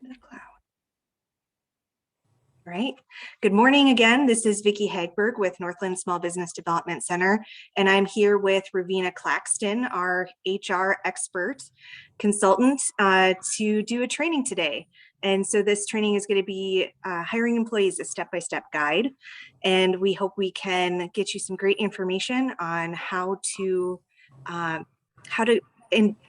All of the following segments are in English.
Cloud. All right. Good morning again. This is Vicki Hagberg with Northland Small Business Development Center, and I'm here with Rovena Claxton, our HR expert consultant, to do a training today. And so this training is going to be hiring employees, a step-by-step guide, and we hope we can get you some great information on how to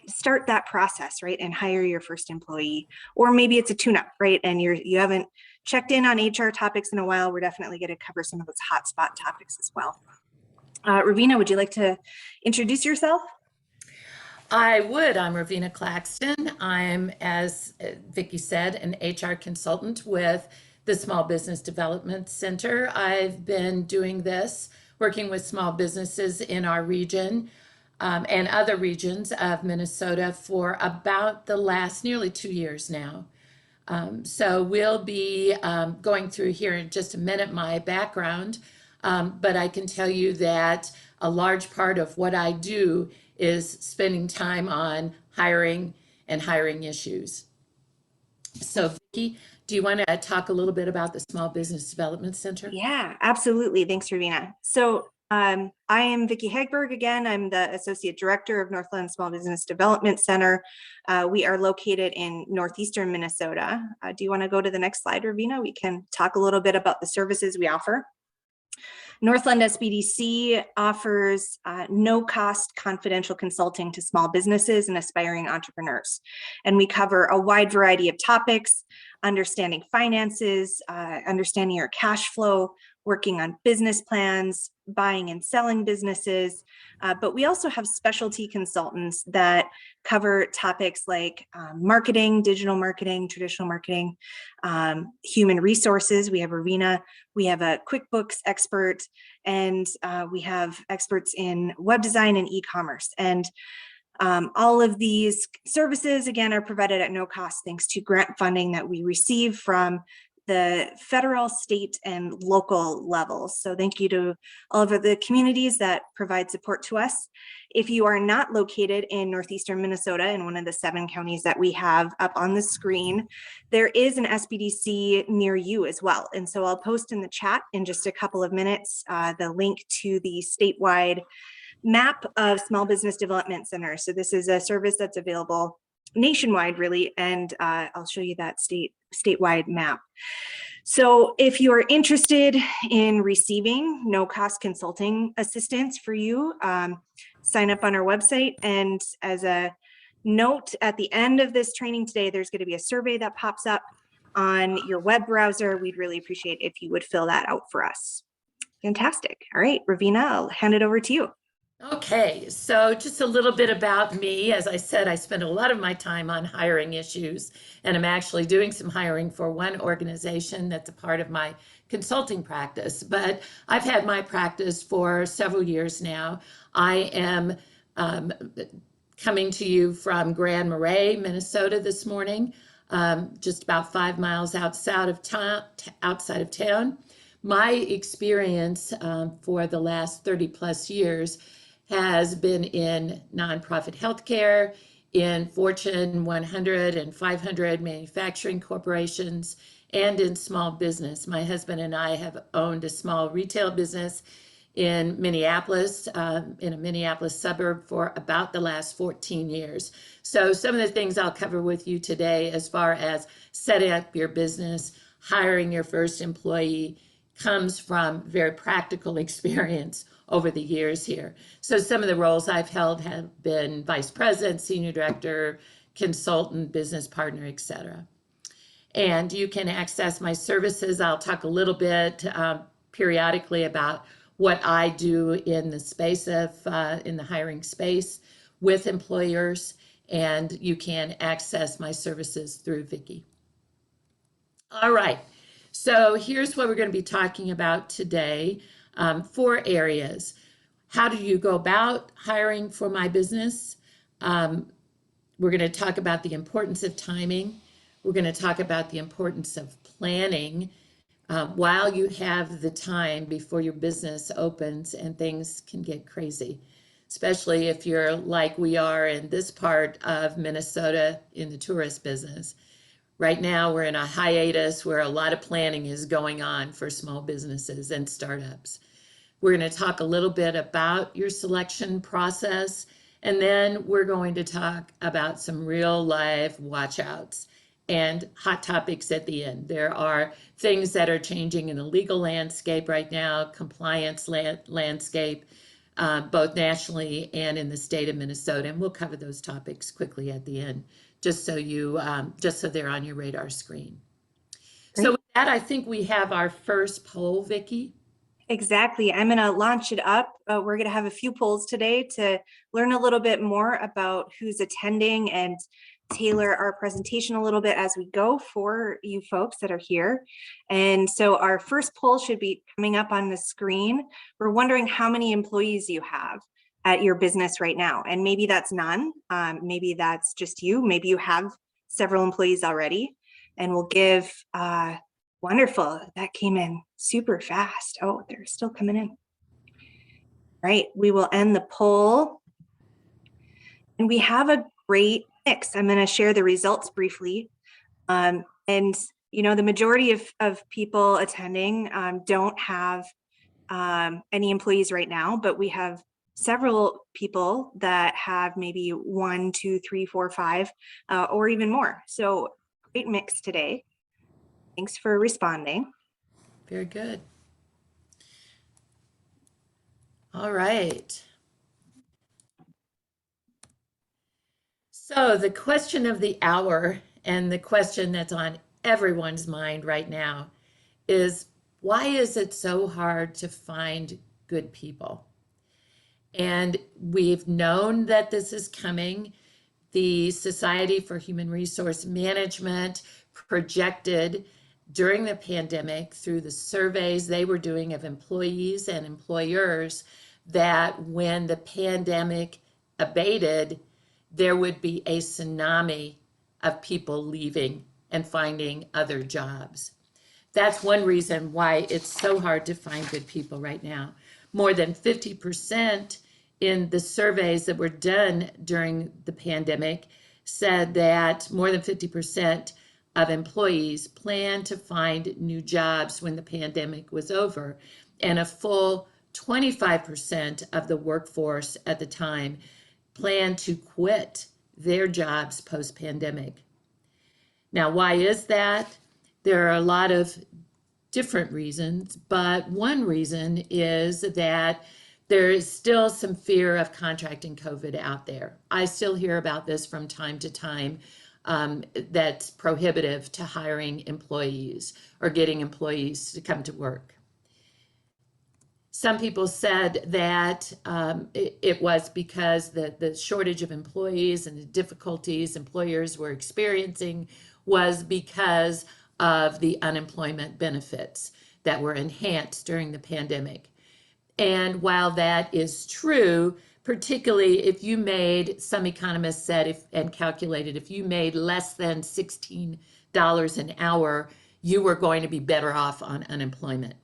start that process, right, and hire your first employee. Or maybe it's a tune-up, right, and you haven't checked in on HR topics in a while. We're definitely going to cover some of those hotspot topics as well. Rovena, would you like to introduce yourself? I would. I'm Rovena Claxton. I'm, as Vicki said, an HR consultant with the Small Business Development Center. I've been doing this, working with small businesses in our region and other regions of Minnesota for about the last nearly 2 years now. So we'll be going through here in just a minute my background, but I can tell you that a large part of what I do is spending time on hiring and hiring issues. So Vicki, do you want to talk a little bit about the Small Business Development Center? Yeah, absolutely. Thanks, Rovena. So I am Vicki Hagberg again. I'm the Associate Director of Northland Small Business Development Center. We are located in northeastern Minnesota. Do you want to go to the next slide, Rovena? We can talk a little bit about the services we offer. Northland SBDC offers no-cost confidential consulting to small businesses and aspiring entrepreneurs. And we cover a wide variety of topics: understanding finances, understanding your cash flow, working on business plans, buying and selling businesses. But we also have specialty consultants that cover topics like marketing, digital marketing, traditional marketing, human resources. We have Rovena. We have a QuickBooks expert, and we have experts in web design and e-commerce. And all of these services, again, are provided at no cost thanks to grant funding that we receive from the federal, state, and local levels. So thank you to all of the communities that provide support to us. If you are not located in northeastern Minnesota, in one of the 7 counties that we have up on the screen, there is an SBDC near you as well. And so I'll post in the chat in just a couple of minutes the link to the statewide map of small business development centers. So this is a service that's available nationwide, really, and I'll show you that statewide map. So if you're interested in receiving no-cost consulting assistance for you, sign up on our website. And as a note, at the end of this training today, there's going to be a survey that pops up on your web browser. We'd really appreciate if you would fill that out for us. Fantastic. All right, Rovena, I'll hand it over to you. Okay, so just a little bit about me. As I said, I spend a lot of my time on hiring issues, and I'm actually doing some hiring for one organization that's a part of my consulting practice. But I've had my practice for several years now. I am coming to you from Grand Marais, Minnesota this morning, just about 5 miles outside of town. My experience for the last 30 plus years has been in nonprofit healthcare, in Fortune 100 and 500 manufacturing corporations, and in small business. My husband and I have owned a small retail business in Minneapolis, in a Minneapolis suburb, for about the last 14 years. So some of the things I'll cover with you today, as far as setting up your business, hiring your first employee, comes from very practical experience over the years here. So some of the roles I've held have been vice president, senior director, consultant, business partner, etc. And you can access my services. I'll talk a little bit periodically about what I do in the space of, in the hiring space with employers, and you can access my services through Vicki. All right. So here's what we're going to be talking about today. 4 areas. How do you go about hiring for my business? We're going to talk about the importance of timing. We're going to talk about the importance of planning while you have the time before your business opens and things can get crazy, especially if you're like we are in this part of Minnesota in the tourist business. Right now, we're in a hiatus where a lot of planning is going on for small businesses and startups. We're going to talk a little bit about your selection process, and then we're going to talk about some real live watchouts and hot topics at the end. There are things that are changing in the legal landscape right now, compliance landscape, both nationally and in the state of Minnesota, and we'll cover those topics quickly at the end, just so they're on your radar screen. Great. So with that, I think we have our first poll, Vicki. Exactly. I'm going to launch it up. We're going to have a few polls today to learn a little bit more about who's attending and tailor our presentation a little bit as we go for you folks that are here. And so our first poll should be coming up on the screen. We're wondering how many employees you have at your business right now. And maybe that's none. Maybe that's just you. Maybe you have several employees already. And we'll give wonderful. That came in super fast. Oh, they're still coming in. Right. We will end the poll. And we have a great mix. I'm going to share the results briefly. And, you know, the majority of people attending don't have any employees right now, but we have several people that have maybe 1, 2, 3, 4, 5, or even more. So great mix today. Thanks for responding. Very good. All right. So the question of the hour, and the question that's on everyone's mind right now, is why is it so hard to find good people? And we've known that this is coming. The Society for Human Resource Management projected during the pandemic, through the surveys they were doing of employees and employers, that when the pandemic abated, there would be a tsunami of people leaving and finding other jobs. That's one reason why it's so hard to find good people right now. More than 50% in the surveys that were done during the pandemic said that more than 50% of employees plan to find new jobs when the pandemic was over, and a full 25% of the workforce at the time plan to quit their jobs post-pandemic. Now, why is that? There are a lot of different reasons, but one reason is that there is still some fear of contracting COVID out there. I still hear about this from time to time. That's prohibitive to hiring employees or getting employees to come to work. Some people said that it was because the shortage of employees and the difficulties employers were experiencing was because of the unemployment benefits that were enhanced during the pandemic. And while that is true, particularly if you made, some economists said and calculated, if you made less than $16 an hour, you were going to be better off on unemployment.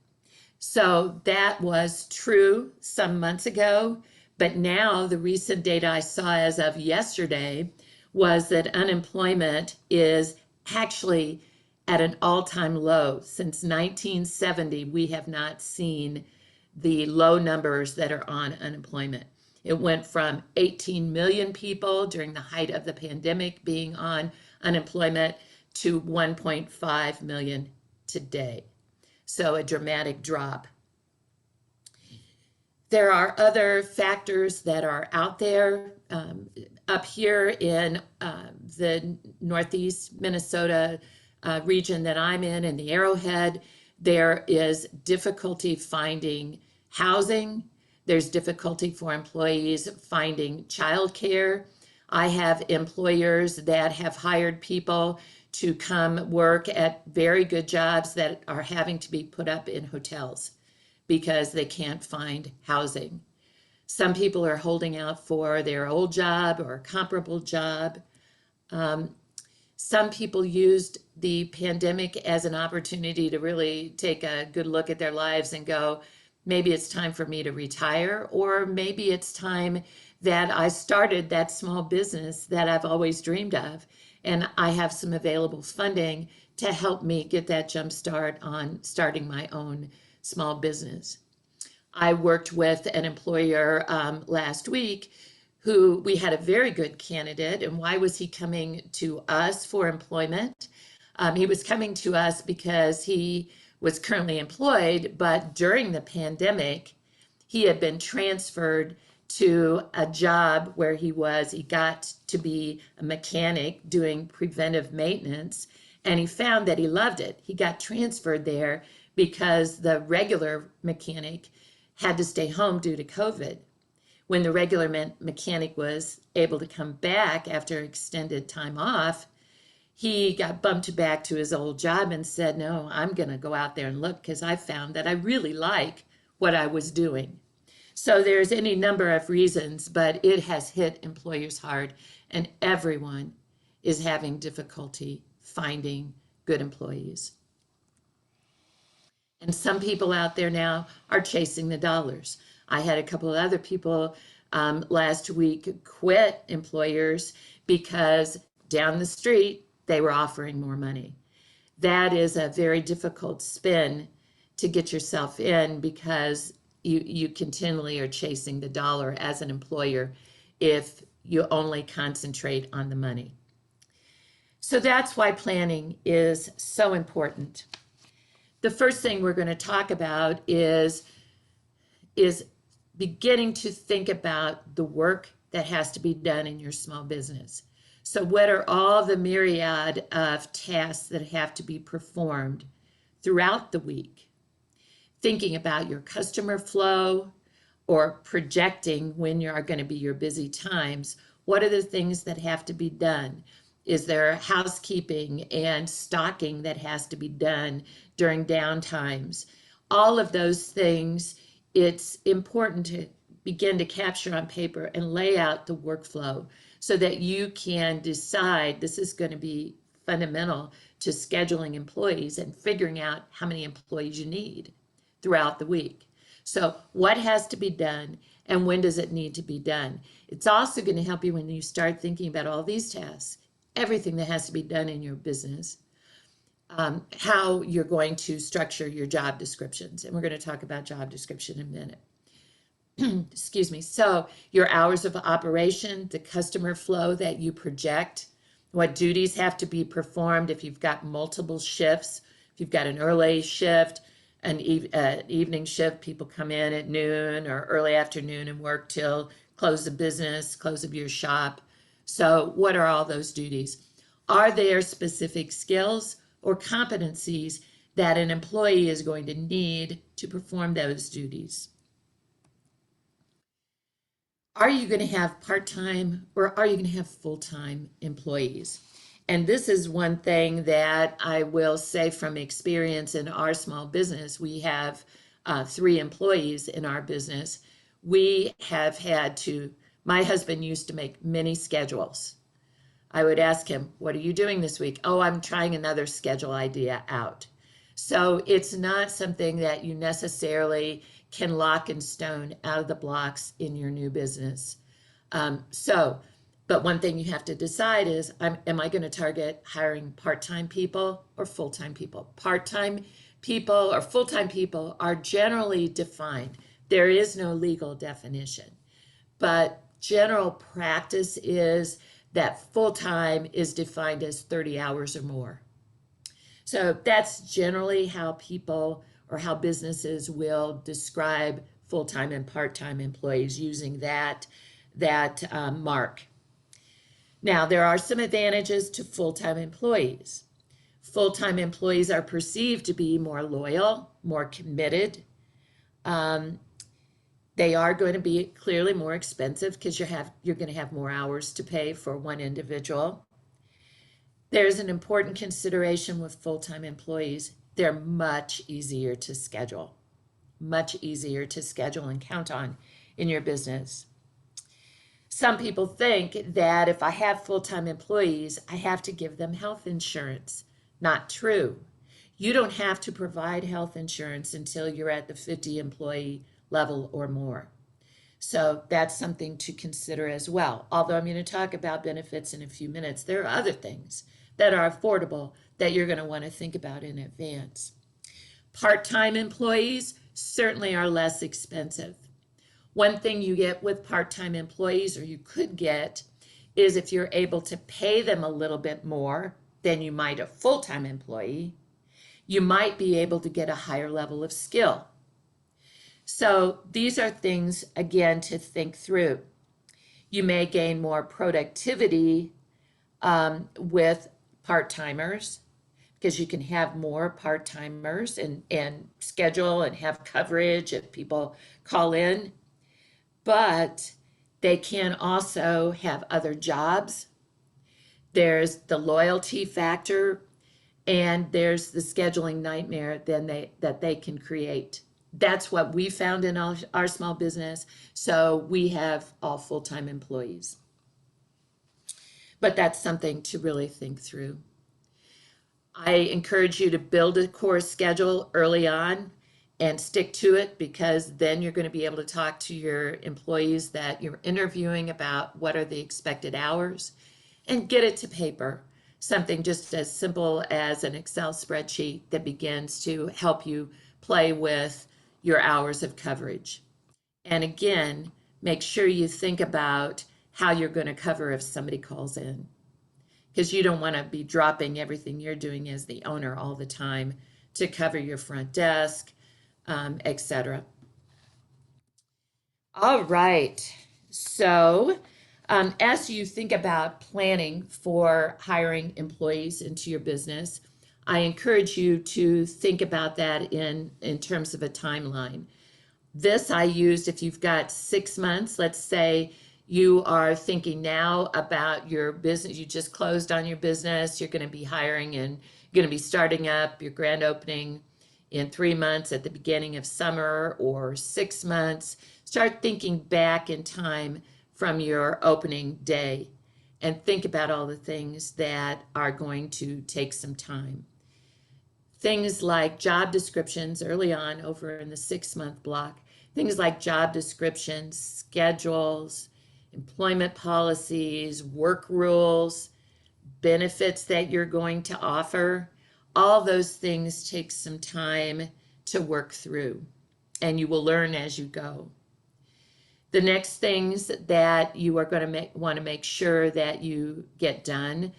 So that was true some months ago, but now the recent data I saw as of yesterday was that unemployment is actually at an all-time low. Since 1970, we have not seen the low numbers that are on unemployment. It went from 18 million people during the height of the pandemic being on unemployment to 1.5 million today. So a dramatic drop. There are other factors that are out there. Up here in the Northeast Minnesota region that I'm in the Arrowhead, there is difficulty finding housing. There's difficulty for employees finding childcare. I have employers that have hired people to come work at very good jobs that are having to be put up in hotels because they can't find housing. Some people are holding out for their old job or a comparable job. Some people used the pandemic as an opportunity to really take a good look at their lives and go, maybe it's time for me to retire, or maybe it's time that I started that small business that I've always dreamed of, and I have some available funding to help me get that jump start on starting my own small business. I worked with an employer last week who we had a very good candidate. And why was he coming to us for employment? He was coming to us because he was currently employed, but during the pandemic, he had been transferred to a job where he got to be a mechanic doing preventive maintenance, and he found that he loved it. He got transferred there because the regular mechanic had to stay home due to COVID. When the regular mechanic was able to come back after extended time off, he got bumped back to his old job and said, no, I'm going to go out there and look because I found that I really like what I was doing. So there's any number of reasons, but it has hit employers hard, and everyone is having difficulty finding good employees. And some people out there now are chasing the dollars. I had a couple of other people last week quit employers because down the street they were offering more money. That is a very difficult spin to get yourself in because you continually are chasing the dollar as an employer if you only concentrate on the money. So that's why planning is so important. The first thing we're going to talk about is beginning to think about the work that has to be done in your small business. So what are all the myriad of tasks that have to be performed throughout the week? Thinking about your customer flow or projecting when you are going to be your busy times. What are the things that have to be done? Is there housekeeping and stocking that has to be done during downtimes? All of those things, it's important to begin to capture on paper and lay out the workflow so that you can decide this is going to be fundamental to scheduling employees and figuring out how many employees you need throughout the week. So what has to be done and when does it need to be done? It's also going to help you when you start thinking about all these tasks, everything that has to be done in your business, how you're going to structure your job descriptions. And we're going to talk about job description in a minute. Excuse me. So your hours of operation, the customer flow that you project, what duties have to be performed if you've got multiple shifts, if you've got an early shift, an evening shift, people come in at noon or early afternoon and work till close of business, close of your shop. So what are all those duties? Are there specific skills or competencies that an employee is going to need to perform those duties? Are you going to have part-time or are you going to have full-time employees? And this is one thing that I will say from experience in our small business. We have 3 employees in our business. We have had to, my husband used to make many schedules. I would ask him, what are you doing this week? Oh, I'm trying another schedule idea out. So it's not something that you necessarily can lock in stone out of the blocks in your new business. But one thing you have to decide is, am I going to target hiring part-time people or full-time people? Part-time people or full-time people are generally defined. There is no legal definition, but general practice is that full-time is defined as 30 hours or more. So that's generally how people or how businesses will describe full-time and part-time employees using that mark. Now, there are some advantages to full-time employees. Full-time employees are perceived to be more loyal, more committed. They are going to be clearly more expensive because you're going to have more hours to pay for one individual. There's an important consideration with full-time employees. They're much easier to schedule and count on in your business. Some people think that if I have full-time employees, I have to give them health insurance. Not true. You don't have to provide health insurance until you're at the 50 employee level or more. So that's something to consider as well. Although I'm going to talk about benefits in a few minutes, there are other things that are affordable that you're going to want to think about in advance. Part-time employees certainly are less expensive. One thing you get with part-time employees, or you could get, is if you're able to pay them a little bit more than you might a full-time employee, you might be able to get a higher level of skill. So these are things, again, to think through. You may gain more productivity with part-timers because you can have more part-timers and schedule and have coverage if people call in. But they can also have other jobs. There's the loyalty factor, and there's the scheduling nightmare that they can create. That's what we found in our small business. So we have all full-time employees. But that's something to really think through. I encourage you to build a course schedule early on and stick to it, because then you're going to be able to talk to your employees that you're interviewing about what are the expected hours and get it to paper. Something just as simple as an Excel spreadsheet that begins to help you play with your hours of coverage. And again, make sure you think about how you're going to cover if somebody calls in, because you don't want to be dropping everything you're doing as the owner all the time to cover your front desk, etc. All right. So as you think about planning for hiring employees into your business, I encourage you to think about that in terms of a timeline. This I used if you've got 6 months. Let's say you are thinking now about your business. You just closed on your business. You're going to be hiring and you're going to be starting up your grand opening in 3 months at the beginning of summer, or 6 months. Start thinking back in time from your opening day and think about all the things that are going to take some time. Things like job descriptions early on over in the 6-month block, things like job descriptions, schedules, employment policies, work rules, benefits that you're going to offer. All those things take some time to work through, and you will learn as you go. The next things that you are going to want to make sure that you get done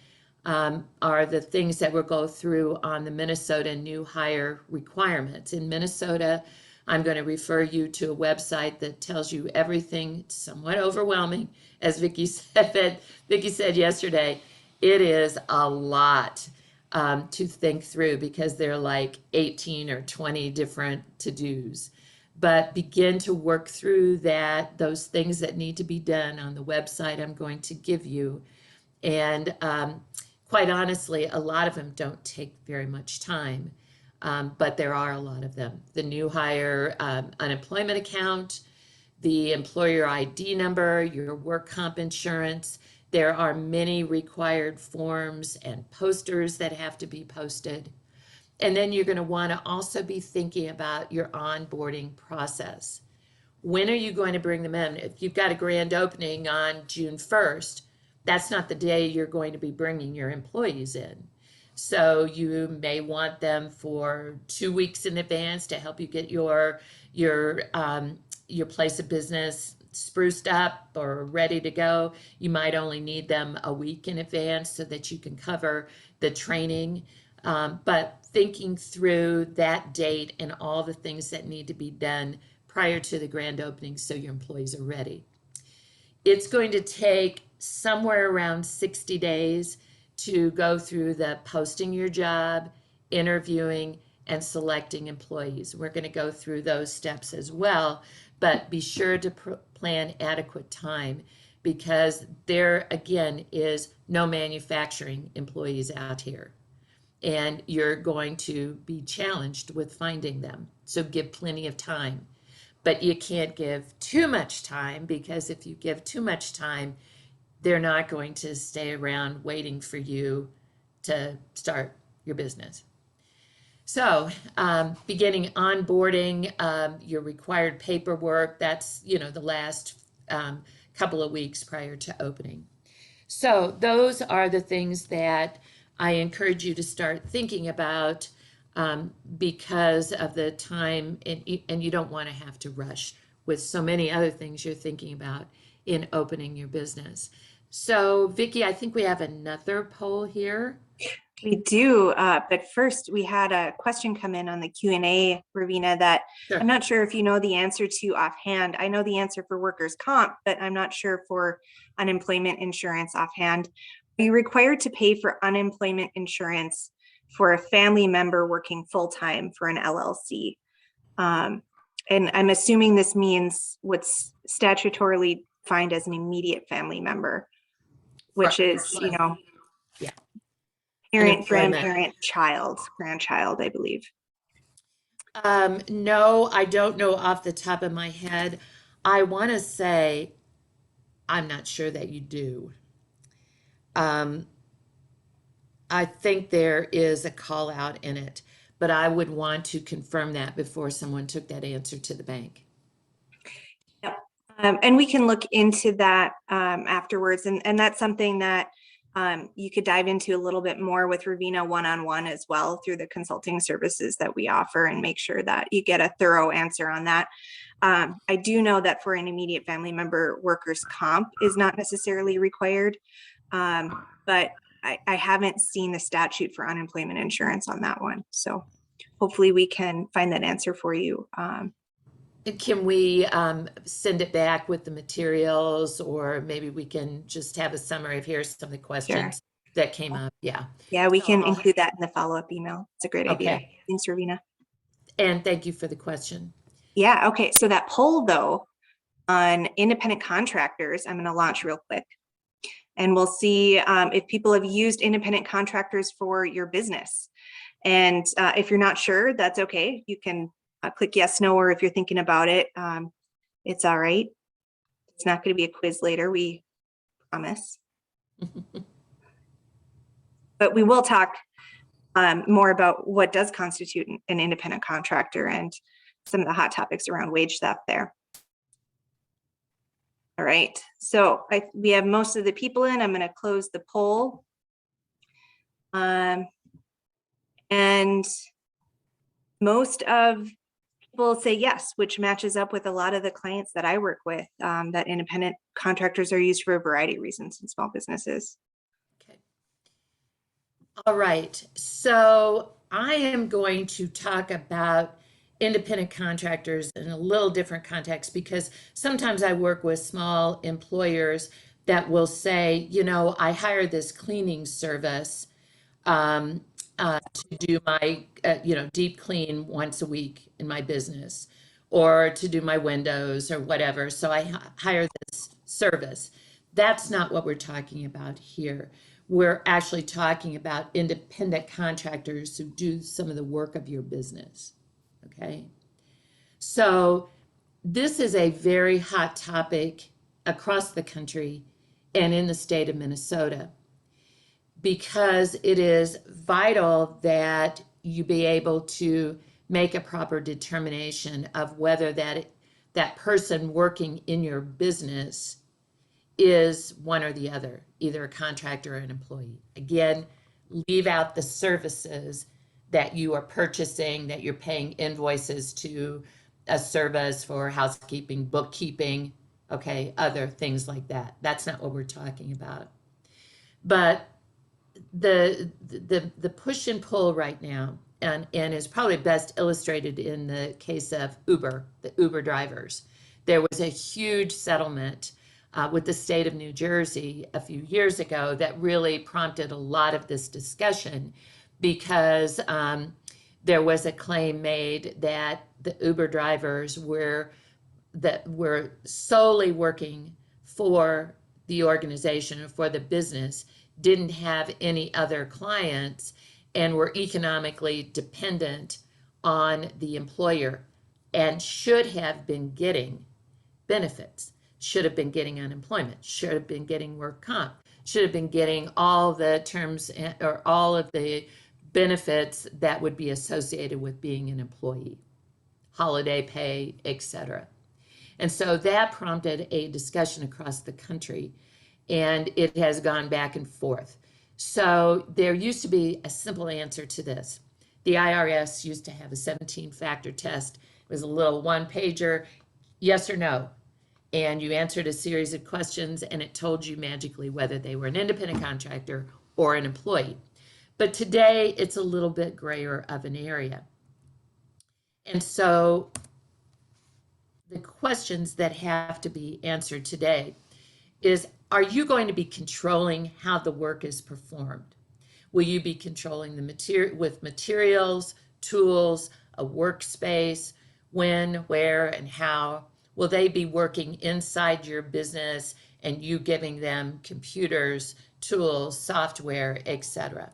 are the things that we'll go through on the Minnesota new hire requirements. In Minnesota, I'm going to refer you to a website that tells you everything. It's somewhat overwhelming, as Vicki said yesterday. It is a lot to think through, because there are like 18 or 20 different to-dos. But begin to work through those things that need to be done on the website I'm going to give you. And quite honestly, a lot of them don't take very much time, but there are a lot of them. The new hire unemployment account, the employer ID number, your work comp insurance. There are many required forms and posters that have to be posted. And then you're going to want to also be thinking about your onboarding process. When are you going to bring them in? If you've got a grand opening on June 1st, that's not the day you're going to be bringing your employees in. So you may want them for 2 weeks in advance to help you get your place of business spruced up or ready to go. You might only need them a week in advance so that you can cover the training. But thinking through that date and all the things that need to be done prior to the grand opening so your employees are ready. It's going to take somewhere around 60 days to go through the posting your job, interviewing, and selecting employees. We're going to go through those steps as well, but be sure to plan adequate time, because there again is no manufacturing employees out here, and you're going to be challenged with finding them. So give plenty of time, but you can't give too much time, because if you give too much time, they're not going to stay around waiting for you to start your business. So, beginning onboarding, your required paperwork, that's, the last couple of weeks prior to opening. So those are the things that I encourage you to start thinking about because of the time, and you don't want to have to rush with so many other things you're thinking about in opening your business. So Vicki, I think we have another poll here. We do, but first we had a question come in on the Q&A, Rovena, that Sure. I'm not sure if you know the answer to offhand. I know the answer for workers' comp, but I'm not sure for unemployment insurance offhand. Are you required to pay for unemployment insurance for a family member working full-time for an LLC? And I'm assuming this means what's statutorily defined as an immediate family member, which is, Yeah. parent, Unemployment. grandparent, grandchild, I believe. No, I don't know off the top of my head. I want to say I'm not sure that you do. I think there is a call out in it, but I would want to confirm that before someone took that answer to the bank. Yep. And we can look into that afterwards. And that's something that you could dive into a little bit more with Rovena one-on-one as well through the consulting services that we offer, and make sure that you get a thorough answer on that. I do know that for an immediate family member, workers' comp is not necessarily required, but I haven't seen the statute for unemployment insurance on that one. So hopefully we can find that answer for you. Can we send it back with the materials, or maybe we can just have a summary of here's some of the questions that came up? Yeah. Yeah, we can include that in the follow-up email. It's a great idea. Okay. Thanks, Rovena. And thank you for the question. Yeah, okay. So that poll though on independent contractors, I'm going to launch real quick. And we'll see if people have used independent contractors for your business. And if you're not sure, that's okay. You can click yes, no, or if you're thinking about it, it's all right. It's not going to be a quiz later, we promise. But we will talk more about what does constitute an independent contractor and some of the hot topics around wage theft there. All right, so we have most of the people in. I'm going to close the poll. And most of people say yes, which matches up with a lot of the clients that I work with, that independent contractors are used for a variety of reasons in small businesses. Okay. All right, so I am going to talk about independent contractors in a little different context, because sometimes I work with small employers that will say, I hired this cleaning service to do my, deep clean once a week in my business, or to do my windows or whatever. So I hire this service. That's not what we're talking about here. We're actually talking about independent contractors who do some of the work of your business. Okay. So this is a very hot topic across the country and in the state of Minnesota, because it is vital that you be able to make a proper determination of whether that person working in your business is one or the other, either a contractor or an employee. Again, leave out the services that you are purchasing, that you're paying invoices to, a service for housekeeping, bookkeeping, okay, other things like that. That's not what we're talking about. But the push and pull right now, and is probably best illustrated in the case of Uber, the Uber drivers. There was a huge settlement with the state of New Jersey a few years ago that really prompted a lot of this discussion, because there was a claim made that the Uber drivers were solely working for the organization or for the business, didn't have any other clients, and were economically dependent on the employer, and should have been getting benefits, should have been getting unemployment, should have been getting work comp, should have been getting all the terms or all of the benefits that would be associated with being an employee, holiday pay, etc. And so that prompted a discussion across the country, and it has gone back and forth. So there used to be a simple answer to this. The IRS used to have a 17-factor test. It was a little one-pager, yes or no. And you answered a series of questions, and it told you magically whether they were an independent contractor or an employee. But today, it's a little bit grayer of an area. And so the questions that have to be answered today is, are you going to be controlling how the work is performed? Will you be controlling the materials, tools, a workspace, when, where, and how? Will they be working inside your business and you giving them computers, tools, software, etc.?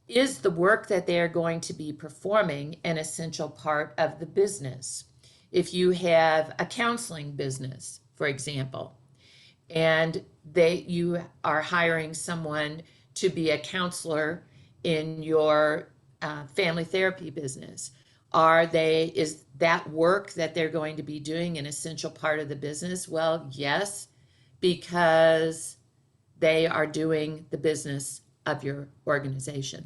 Is the work that they are going to be performing an essential part of the business? If you have a counseling business, for example, and you are hiring someone to be a counselor in your family therapy business, is that work that they're going to be doing an essential part of the business? Well, yes, because they are doing the business of your organization.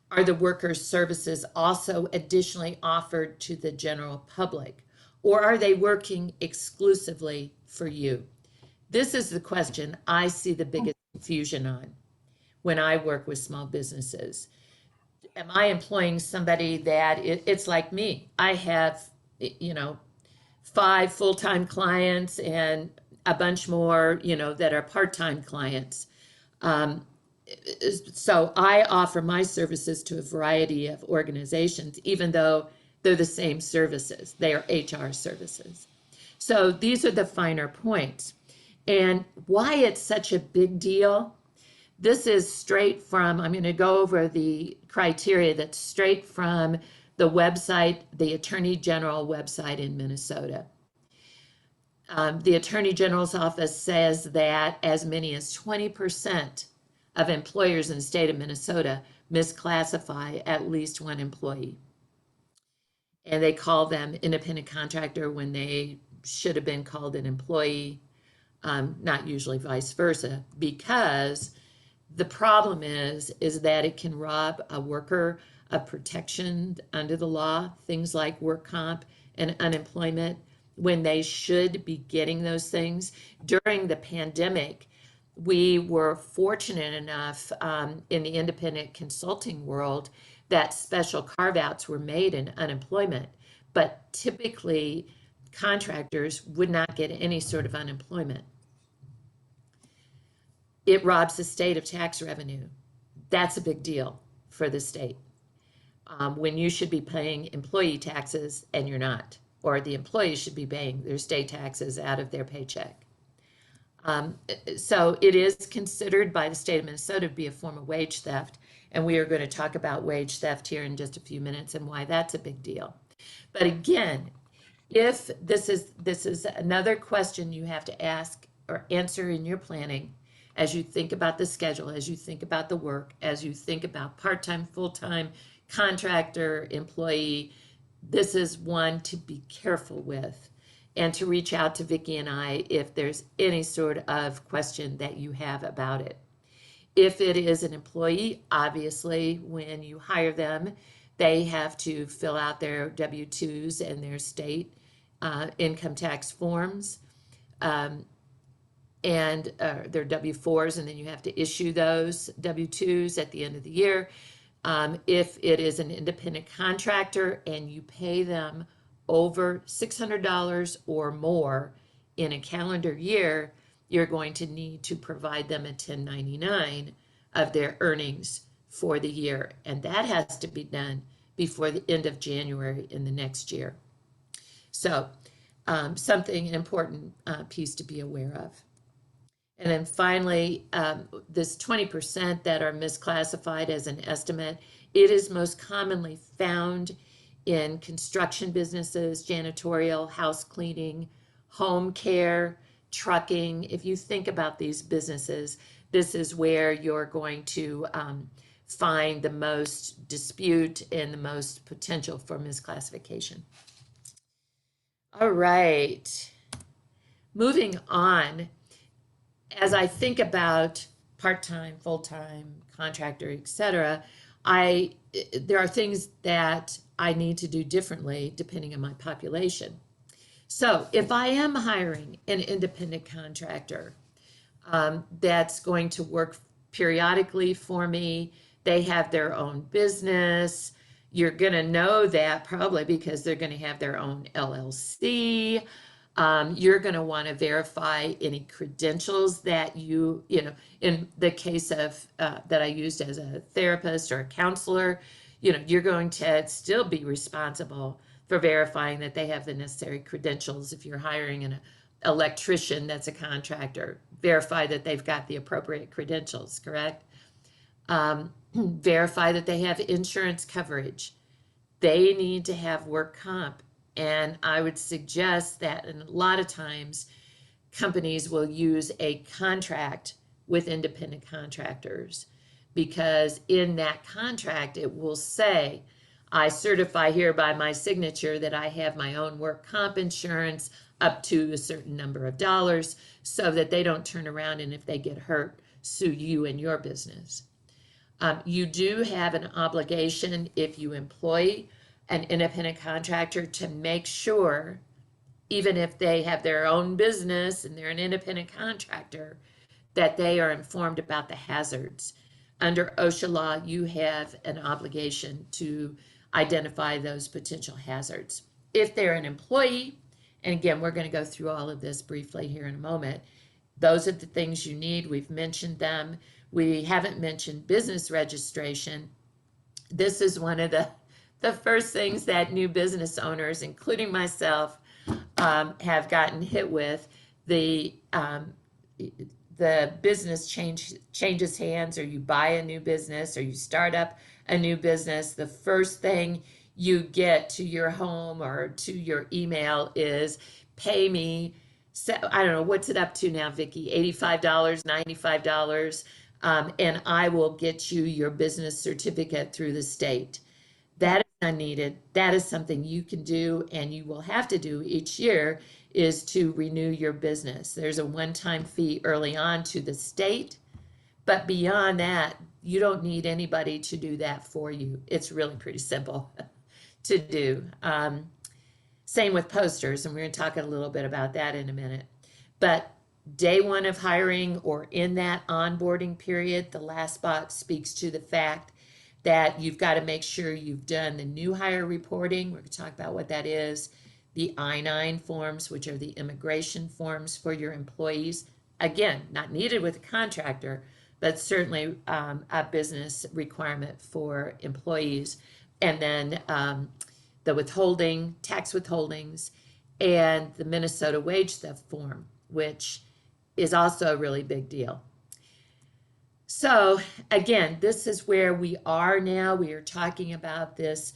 Are the workers' services also additionally offered to the general public, or are they working exclusively for you? This is the question I see the biggest confusion on when I work with small businesses. Am I employing somebody that it's like me? I have, 5 full-time clients and a bunch more, that are part-time clients. So I offer my services to a variety of organizations, even though they're the same services. They are HR services. So these are the finer points. And why it's such a big deal, this is straight from, I'm going to go over the criteria that's straight from the website, the Attorney General website in Minnesota. The Attorney General's office says that as many as 20% of employers in the state of Minnesota misclassify at least one employee. And they call them independent contractor when they should have been called an employee, not usually vice versa, because the problem is that it can rob a worker of protection under the law, things like work comp and unemployment, when they should be getting those things. During the pandemic, we were fortunate enough in the independent consulting world that special carve-outs were made in unemployment, but typically contractors would not get any sort of unemployment. It robs the state of tax revenue. That's a big deal for the state. When you should be paying employee taxes and you're not, or the employees should be paying their state taxes out of their paycheck. So it is considered by the state of Minnesota to be a form of wage theft, and we are going to talk about wage theft here in just a few minutes and why that's a big deal. But again, if this is another question you have to ask or answer in your planning as you think about the schedule, as you think about the work, as you think about part-time, full-time, contractor, employee, this is one to be careful with, and to reach out to Vicki and I if there's any sort of question that you have about it. If it is an employee, obviously, when you hire them, they have to fill out their W-2s and their state income tax forms, and their W-4s, and then you have to issue those W-2s at the end of the year. If it is an independent contractor and you pay them over $600 or more in a calendar year, you're going to need to provide them a 1099 of their earnings for the year. And that has to be done before the end of January in the next year. So something, an important piece to be aware of. And then finally, this 20% that are misclassified as an estimate, it is most commonly found in construction businesses, janitorial, house cleaning, home care, trucking. If you think about these businesses, this is where you're going to find the most dispute and the most potential for misclassification. All right, moving on. As I think about part-time, full-time, contractor, etc., there are things that I need to do differently depending on my population. So if I am hiring an independent contractor that's going to work periodically for me, they have their own business, you're going to know that probably because they're going to have their own LLC. You're going to want to verify any credentials that you know, in the case of that I used as a therapist or a counselor, you know, you're going to still be responsible for verifying that they have the necessary credentials. If you're hiring an electrician that's a contractor, verify that they've got the appropriate credentials, correct? Verify that they have insurance coverage. They need to have work comp. And I would suggest that in a lot of times companies will use a contract with independent contractors, because in that contract it will say, I certify here by my signature that I have my own work comp insurance up to a certain number of dollars, so that they don't turn around and if they get hurt, sue you and your business. You do have an obligation if you employ an independent contractor to make sure, even if they have their own business and they're an independent contractor, that they are informed about the hazards. Under OSHA law, you have an obligation to identify those potential hazards. If they're an employee, and again, we're going to go through all of this briefly here in a moment, those are the things you need. We've mentioned them. We haven't mentioned business registration. This is one of the first things that new business owners, including myself, have gotten hit with. The business changes hands, or you buy a new business, or you start up a new business. The first thing you get to your home or to your email is, pay me, I don't know, what's it up to now, Vicki? $85, $95, and I will get you your business certificate through the state. That is unneeded. That is something you can do, and you will have to do each year, is to renew your business. There's a one-time fee early on to the state, but beyond that, you don't need anybody to do that for you. It's really pretty simple to do. Same with posters, and we're going to talk a little bit about that in a minute. But day one of hiring, or in that onboarding period, the last box speaks to the fact that you've got to make sure you've done the new hire reporting. We're going to talk about what that is. The I-9 forms, which are the immigration forms for your employees. Again, not needed with a contractor, but certainly a business requirement for employees. And then the withholding, tax withholdings, and the Minnesota wage theft form, which is also a really big deal. So again, this is where we are now. We are talking about this.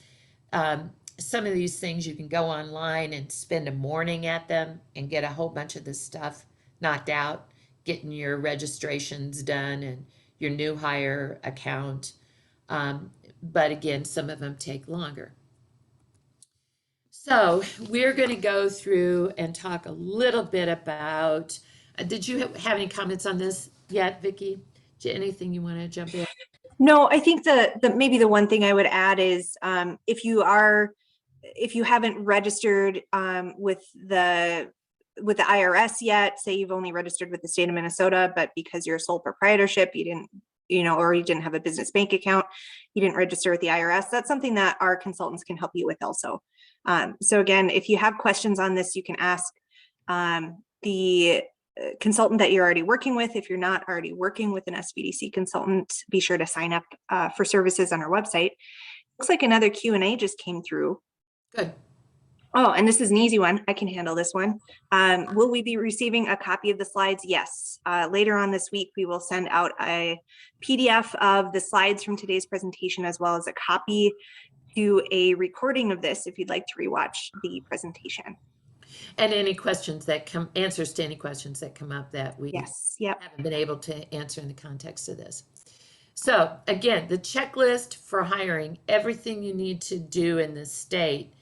Some of these things you can go online and spend a morning at them and get a whole bunch of this stuff knocked out, getting your registrations done and your new hire account. But again, some of them take longer. So we're going to go through and talk a little bit about, did you have any comments on this yet, Vicki? Anything you want to jump in? No, I think maybe the one thing I would add is if you haven't registered with the IRS yet, say you've only registered with the state of Minnesota, but because you're a sole proprietorship, you didn't, or you didn't have a business bank account, you didn't register with the IRS. That's something that our consultants can help you with also. So again, if you have questions on this, you can ask the consultant that you're already working with. If you're not already working with an SBDC consultant, be sure to sign up for services on our website. Looks like another Q&A just came through. Good. Oh, and this is an easy one. I can handle this one. Will we be receiving a copy of the slides? Yes. Later on this week, we will send out a PDF of the slides from today's presentation, as well as a copy to a recording of this if you'd like to rewatch the presentation. And any questions that answers to any questions that come up that we Yes. Yep. haven't been able to answer in the context of this. So again, the checklist for hiring, everything you need to do in this state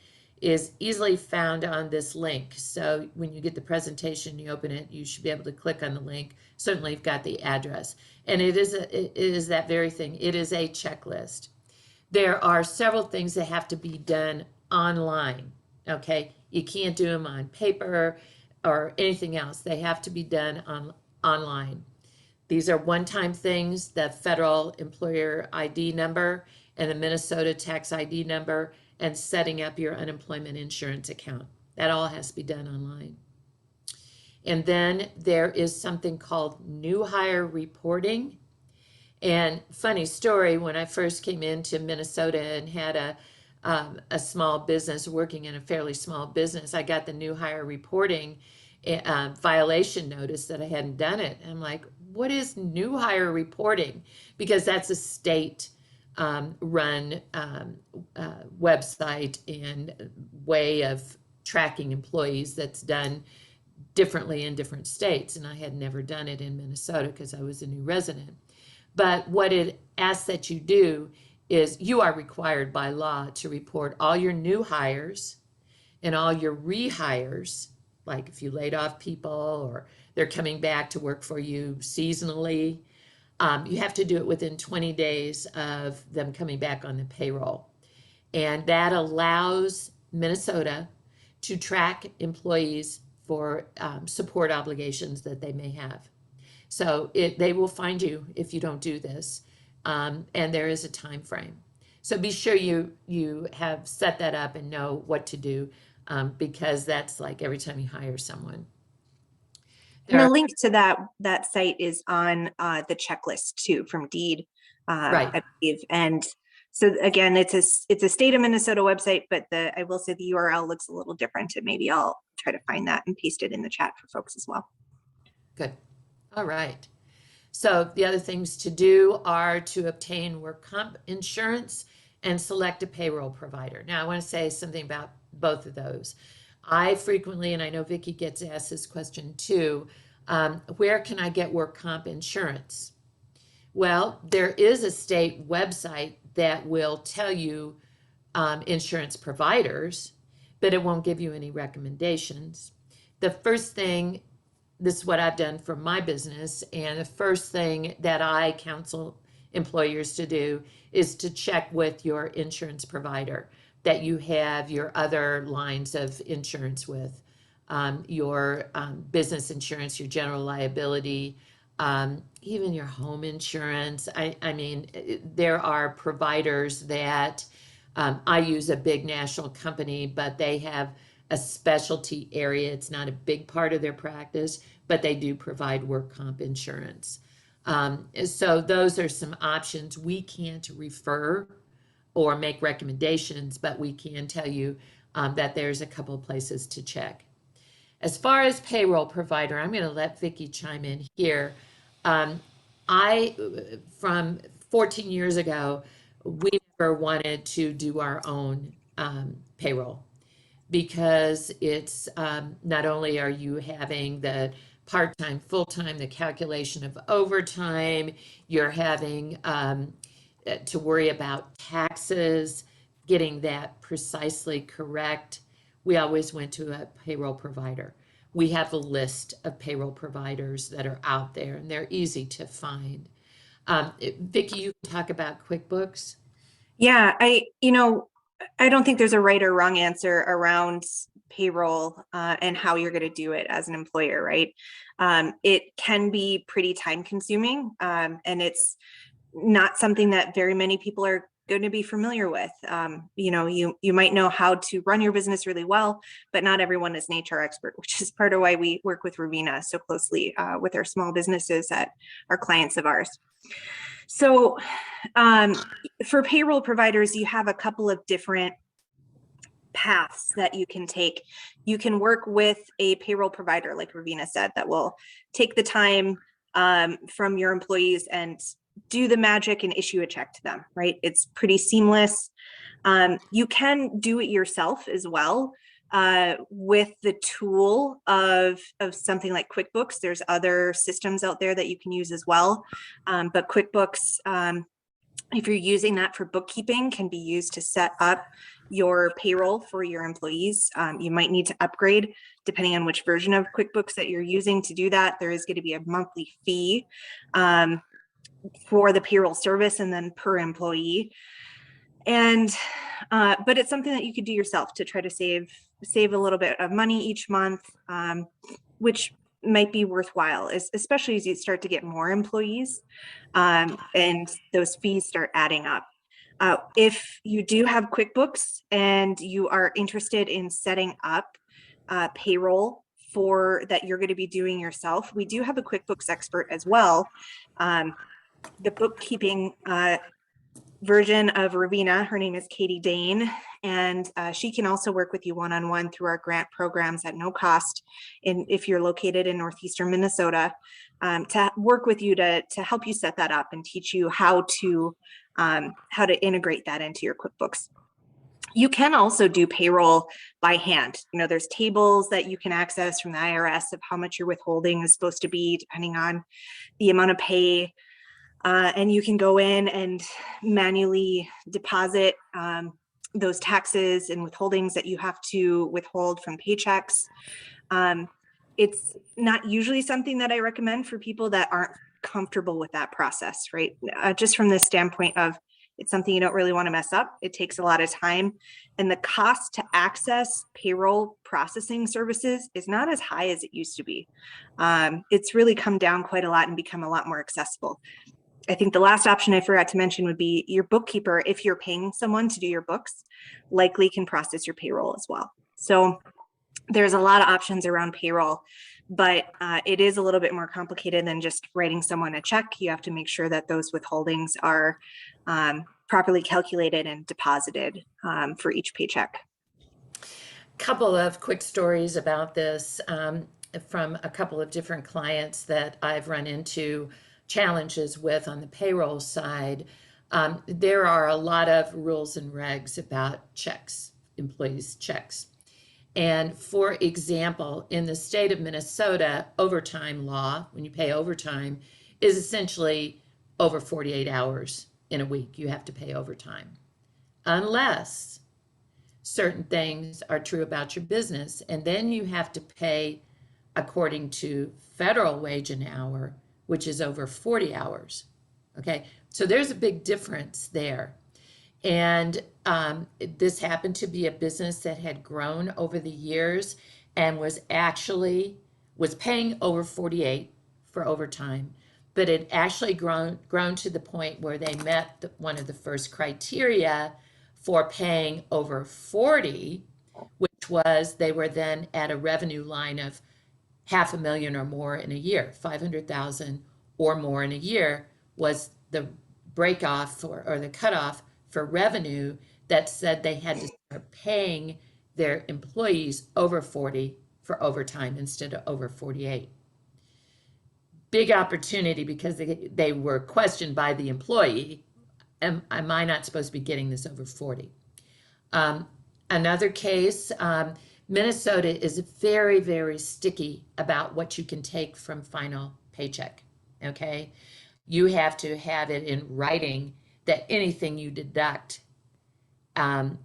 is easily found on this link. So when you get the presentation, you open it, you should be able to click on the link. Certainly you've got the address. And it is that very thing. It is a checklist. There are several things that have to be done online, okay? You can't do them on paper or anything else. They have to be done online. These are one-time things, the federal employer ID number and the Minnesota tax ID number, and setting up your unemployment insurance account. That all has to be done online. And then there is something called new hire reporting. And funny story, when I first came into Minnesota and had a small business, working in a fairly small business, I got the new hire reporting violation notice that I hadn't done it. And I'm like, what is new hire reporting? Because that's a state run website and way of tracking employees that's done differently in different states. And I had never done it in Minnesota because I was a new resident. But what it asks that you do is you are required by law to report all your new hires and all your rehires, like if you laid off people or they're coming back to work for you seasonally. You have to do it within 20 days of them coming back on the payroll. And that allows Minnesota to track employees for support obligations that they may have. So they will find you if you don't do this, and there is a time frame. So be sure you have set that up and know what to do, because that's like every time you hire someone. And the link to that site is on the checklist too from Deed, Right. I believe. And so again, it's a state of Minnesota website, but I will say the URL looks a little different, and maybe I'll try to find that and paste it in the chat for folks as well. Good. All right. So the other things to do are to obtain work comp insurance and select a payroll provider. Now I want to say something about both of those. I frequently, and I know Vicki gets asked this question too, where can I get work comp insurance? Well, there is a state website that will tell you insurance providers, but it won't give you any recommendations. The first thing, this is what I've done for my business, and the first thing that I counsel employers to do is to check with your insurance provider that you have your other lines of insurance with, your business insurance, your general liability, even your home insurance. I mean, there are providers that I use a big national company, but they have a specialty area. It's not a big part of their practice, but they do provide work comp insurance. So those are some options. We can't refer or make recommendations, but we can tell you that there's a couple of places to check. As far as payroll provider, I'm going to let Vicki chime in here. From 14 years ago, we never wanted to do our own payroll, because it's not only are you having the part-time, full-time, the calculation of overtime, you're having to worry about taxes, getting that precisely correct. We always went to a payroll provider. We have a list of payroll providers that are out there, and they're easy to find. Vicki, you can talk about QuickBooks. Yeah, I don't think there's a right or wrong answer around payroll and how you're going to do it as an employer, right? It can be pretty time consuming, and it's not something that very many people are going to be familiar with. You might know how to run your business really well, but not everyone is an HR expert, which is part of why we work with Rovena so closely with our small businesses that are clients of ours. So for payroll providers, you have a couple of different paths that you can take. You can work with a payroll provider, like Rovena said, that will take the time from your employees and do the magic and issue a check to them, right? It's pretty seamless. You can do it yourself as well. with the tool of something like QuickBooks. There's other systems out there that you can use as well. But QuickBooks, if you're using that for bookkeeping, can be used to set up your payroll for your employees. You might need to upgrade depending on which version of QuickBooks that you're using to do that. There is going to be a monthly fee for the payroll service and then per employee. And but it's something that you could do yourself to try to save a little bit of money each month, which might be worthwhile, especially as you start to get more employees and those fees start adding up. If you do have QuickBooks and you are interested in setting up payroll for that you're going to be doing yourself, we do have a QuickBooks expert as well. The bookkeeping version of Rovena, her name is Katie Dane, and she can also work with you one-on-one through our grant programs at no cost if you're located in northeastern Minnesota, to work with you to help you set that up and teach you how to integrate that into your QuickBooks. You can also do payroll by hand. You know, there's tables that you can access from the IRS of how much your withholding is supposed to be depending on the amount of pay. And you can go in and manually deposit those taxes and withholdings that you have to withhold from paychecks. It's not usually something that I recommend for people that aren't comfortable with that process, right? Just from the standpoint of it's something you don't really want to mess up. It takes a lot of time, and the cost to access payroll processing services is not as high as it used to be. It's really come down quite a lot and become a lot more accessible. I think the last option I forgot to mention would be your bookkeeper. If you're paying someone to do your books, likely can process your payroll as well. So there's a lot of options around payroll, but it is a little bit more complicated than just writing someone a check. You have to make sure that those withholdings are properly calculated and deposited for each paycheck. Couple of quick stories about this from a couple of different clients that I've run into challenges with on the payroll side. There are a lot of rules and regs about checks, employees' checks. And for example, in the state of Minnesota, overtime law, when you pay overtime, is essentially over 48 hours in a week. You have to pay overtime, unless certain things are true about your business. And then you have to pay according to federal wage an hour, which is over 40 hours. Okay, so there's a big difference there. And this happened to be a business that had grown over the years and was paying over 48 for overtime, but it actually grown to the point where they met one of the first criteria for paying over 40, which was they were then at a revenue line of $500,000 or more in a year. 500,000 or more in a year was the break off or the cutoff for revenue that said they had to start paying their employees over 40 for overtime instead of over 48. Big opportunity because they were questioned by the employee. Am I not supposed to be getting this over 40? Another case, Minnesota is very, very sticky about what you can take from final paycheck, okay? You have to have it in writing that anything you deduct,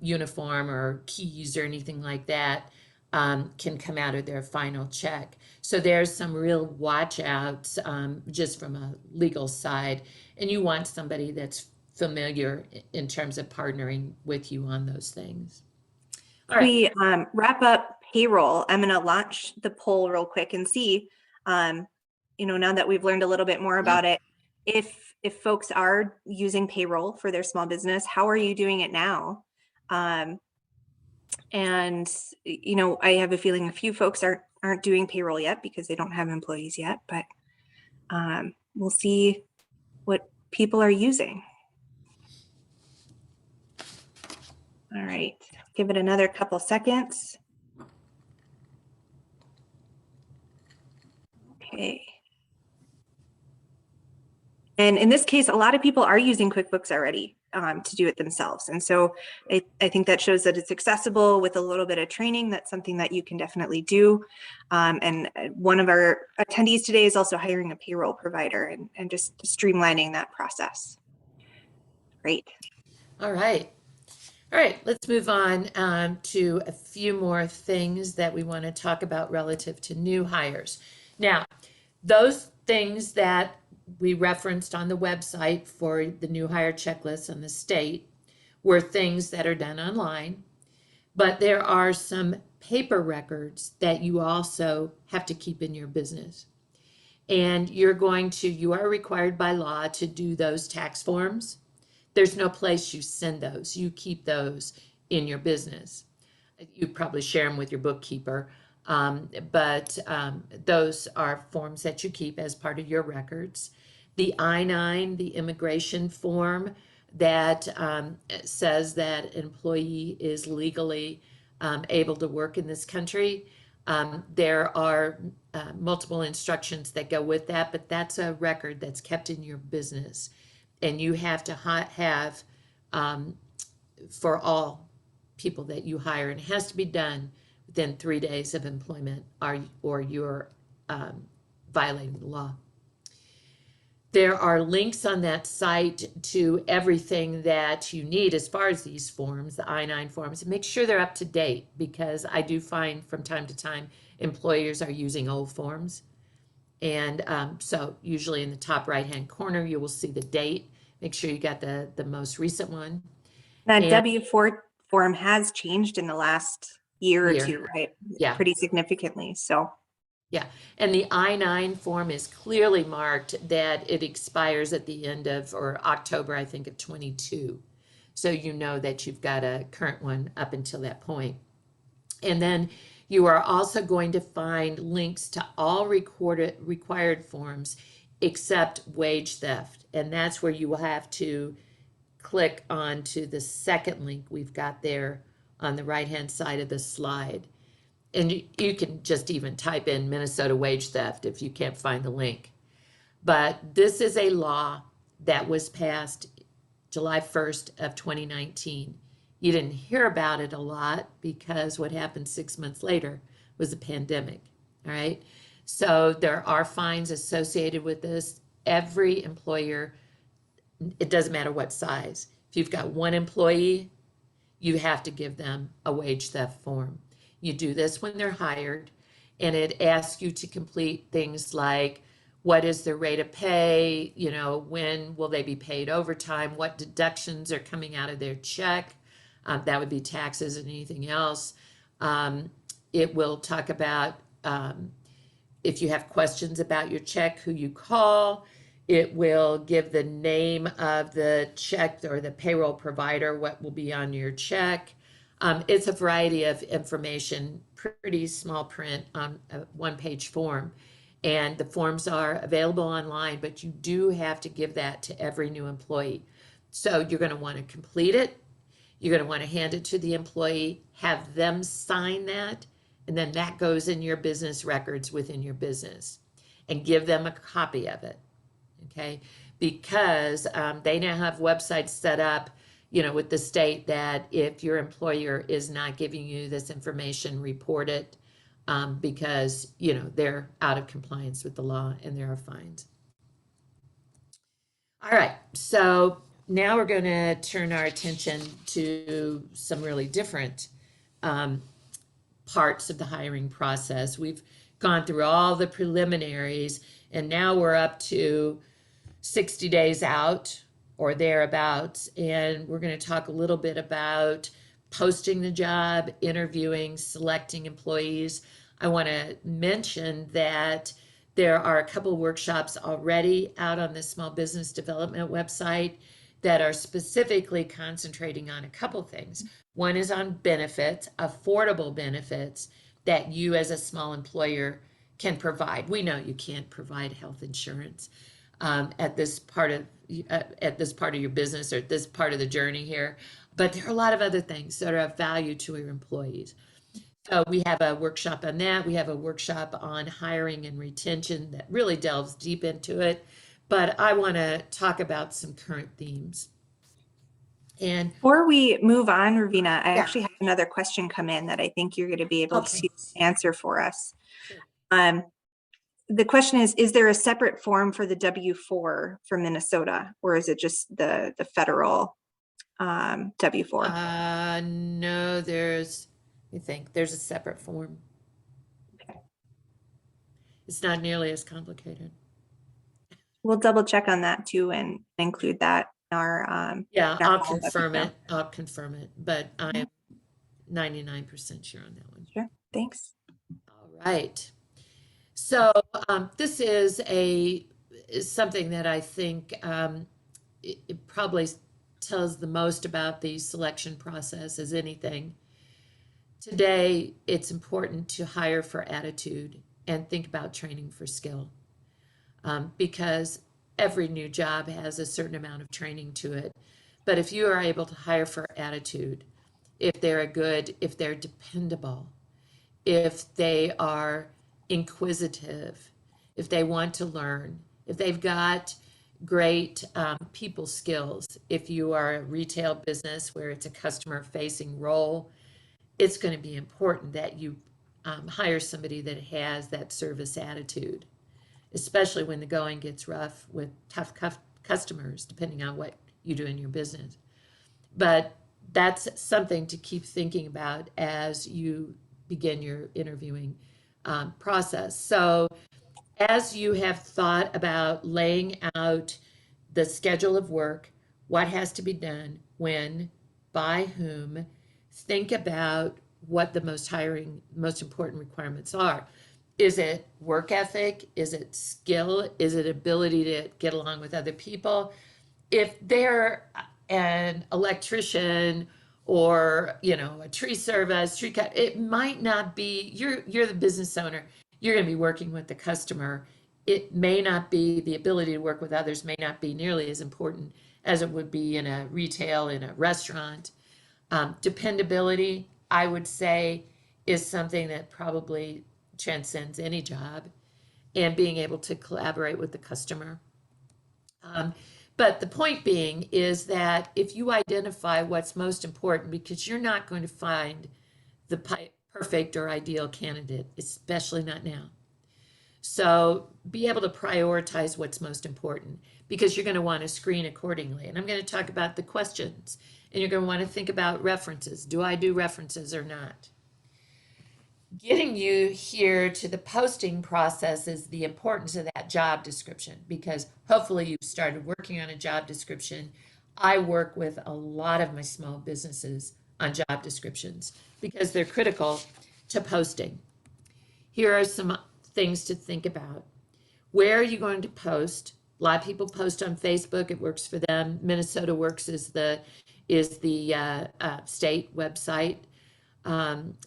uniform or keys or anything like that, can come out of their final check. So there's some real watch outs just from a legal side, and you want somebody that's familiar in terms of partnering with you on those things. All right. We wrap up payroll. I'm going to launch the poll real quick and see, now that we've learned a little bit more about it, if folks are using payroll for their small business, how are you doing it now? And I have a feeling a few folks aren't doing payroll yet because they don't have employees yet, but we'll see what people are using. All right, give it another couple seconds. Okay. And in this case, a lot of people are using QuickBooks already. to do it themselves. And so I think that shows that it's accessible with a little bit of training. That's something that you can definitely do. And one of our attendees today is also hiring a payroll provider and just streamlining that process. Great. All right. All right, let's move on to a few more things that we want to talk about relative to new hires. Now, those things that we referenced on the website for the new hire checklist on the state were things that are done online, but there are some paper records that you also have to keep in your business. And you are required by law to do those tax forms. There's no place you send those. You keep those in your business. You probably share them with your bookkeeper, but those are forms that you keep as part of your records. The I-9, the immigration form that says that an employee is legally able to work in this country. There are multiple instructions that go with that, but that's a record that's kept in your business. And you have to have for all people that you hire, and it has to be done within 3 days of employment, or you're violating the law. There are links on that site to everything that you need as far as these forms, the I-9 forms, and make sure they're up to date, because I do find from time to time employers are using old forms. And so usually in the top right-hand corner, you will see the date. Make sure you got the most recent one. That W-4 form has changed in the last year or two, right? Yeah. Pretty significantly, so. Yeah, and the I-9 form is clearly marked that it expires at the end of, or October, I think, of 22. So you know that you've got a current one up until that point. And then you are also going to find links to all required forms except wage theft. And that's where you will have to click on to the second link we've got there on the right-hand side of the slide. And you can just even type in Minnesota wage theft if you can't find the link. But this is a law that was passed July 1st of 2019. You didn't hear about it a lot because what happened 6 months later was the pandemic, all right? So there are fines associated with this. Every employer, it doesn't matter what size. If you've got one employee, you have to give them a wage theft form. You do this when they're hired, and it asks you to complete things like, what is their rate of pay? You know, when will they be paid overtime? What deductions are coming out of their check? That would be taxes and anything else. It will talk about if you have questions about your check, who you call. It will give the name of the check or the payroll provider, what will be on your check. It's a variety of information, pretty small print on a one-page form. And the forms are available online, but you do have to give that to every new employee. So you're going to want to complete it. You're going to want to hand it to the employee, have them sign that, and then that goes in your business records within your business, and give them a copy of it, okay? Because they now have websites set up, you know, with the state that if your employer is not giving you this information, report it, because, you know, they're out of compliance with the law and there are fines. All right, so now we're going to turn our attention to some really different parts of the hiring process. We've gone through all the preliminaries, and now we're up to 60 days out or thereabouts, and we're going to talk a little bit about posting the job, interviewing, selecting employees. I want to mention that there are a couple of workshops already out on the Small Business Development website that are specifically concentrating on a couple things. One is on benefits, affordable benefits that you as a small employer can provide. We know you can't provide health insurance at this part of your business or at this part of the journey here, but there are a lot of other things that are of value to your employees. So we have a workshop on that. We have a workshop on hiring and retention that really delves deep into it. But I want to talk about some current themes. And Before we move on, Rovena, I yeah, actually have another question come in that I think you're going to be able okay, to answer for us. sure. The question is there a separate form for the W-4 for Minnesota, or is it just the federal W-4? No, I think there's a separate form. Okay. It's not nearly as complicated. We'll double check on that too and include that in our Yeah, in our I'll follow-up confirm email. it. I'll confirm it, but I am 99% sure on that one. Sure, thanks. All right. So this is something that I think it probably tells the most about the selection process as anything. Today, it's important to hire for attitude and think about training for skill, because every new job has a certain amount of training to it. But if you are able to hire for attitude, if they're dependable, if they are inquisitive, if they want to learn, if they've got great people skills, if you are a retail business where it's a customer facing role, it's going to be important that you hire somebody that has that service attitude, especially when the going gets rough with tough customers, depending on what you do in your business. But that's something to keep thinking about as you begin your interviewing process. So, as you have thought about laying out the schedule of work, what has to be done, when, by whom, think about what the most important requirements are. Is it work ethic? Is it skill? Is it ability to get along with other people? If they're an electrician or a tree service, tree cut, it might not be. You're the business owner. You're going to be working with the customer. It may not be, the ability to work with others may not be nearly as important as it would be in a retail, in a restaurant. Dependability, I would say, is something that probably transcends any job, and being able to collaborate with the customer. But the point being is that if you identify what's most important, because you're not going to find the perfect or ideal candidate, especially not now. So be able to prioritize what's most important, because you're going to want to screen accordingly. And I'm going to talk about the questions, and you're going to want to think about references. Do I do references or not? Getting you here to the posting process is the importance of that job description, because hopefully you've started working on a job description. I work with a lot of my small businesses on job descriptions because they're critical to posting. Here are some things to think about. Where are you going to post? A lot of people post on Facebook. It works for them. Minnesota Works is the state website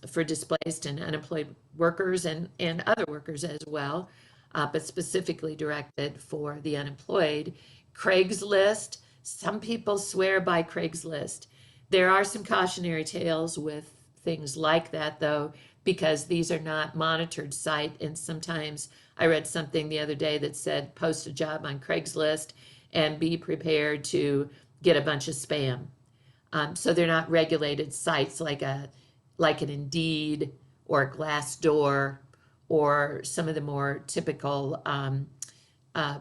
for displaced and unemployed workers and other workers as well, but specifically directed for the unemployed. Craigslist, some people swear by Craigslist. There are some cautionary tales with things like that, though, because these are not monitored site. And sometimes I read something the other day that said post a job on Craigslist and be prepared to get a bunch of spam. So they're not regulated sites like an Indeed or a Glassdoor or some of the more typical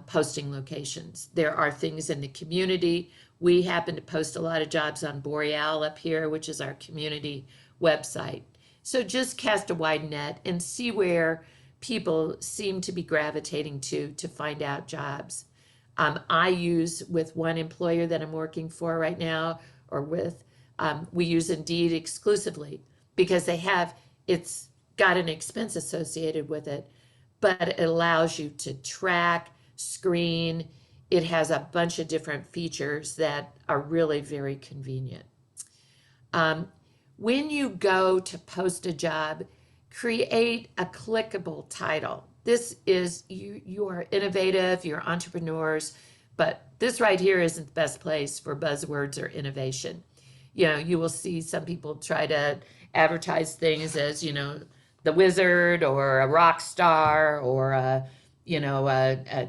posting locations. There are things in the community. We happen to post a lot of jobs on Boreal up here, which is our community website. So just cast a wide net and see where people seem to be gravitating to find out jobs. I use, with one employer that I'm working for right now, or with, we use Indeed exclusively because it's got an expense associated with it, but it allows you to track, screen. It has a bunch of different features that are really very convenient. When you go to post a job, create a clickable title. This is, you are innovative, you're entrepreneurs, but this right here isn't the best place for buzzwords or innovation. You will see some people try to advertise things as, the wizard or a rock star or a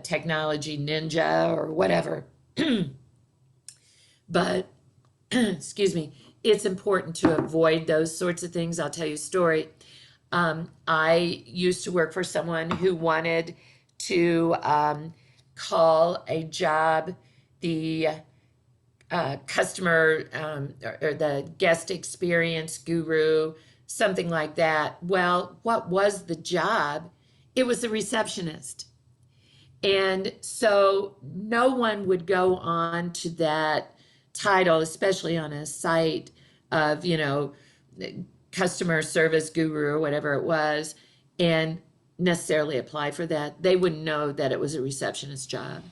technology ninja or whatever. But excuse me, it's important to avoid those sorts of things. I'll tell you a story. I used to work for someone who wanted to call a job the customer or the guest experience guru, something like that. Well, what was the job? It was the receptionist. And so no one would go on to that title, especially on a site of, customer service guru or whatever it was, and necessarily apply for that. They wouldn't know that it was a receptionist job.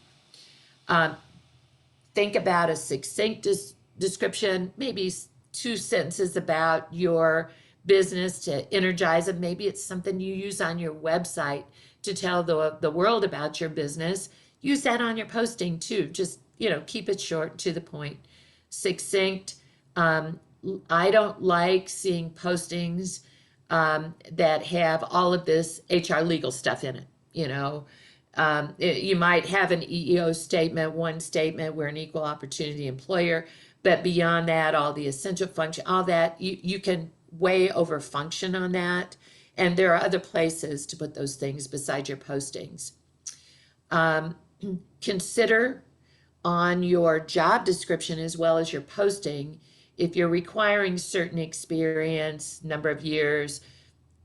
Think about a succinct description, maybe 2 sentences about your business to energize them. Maybe it's something you use on your website to tell the world about your business. Use that on your posting too. Just, keep it short, to the point, succinct. I don't like seeing postings that have all of this HR legal stuff in it. You might have an EEO statement, one statement, we're an equal opportunity employer, but beyond that, all the essential function, all that, you can way over function on that. And there are other places to put those things besides your postings. Consider on your job description as well as your posting, if you're requiring certain experience, number of years,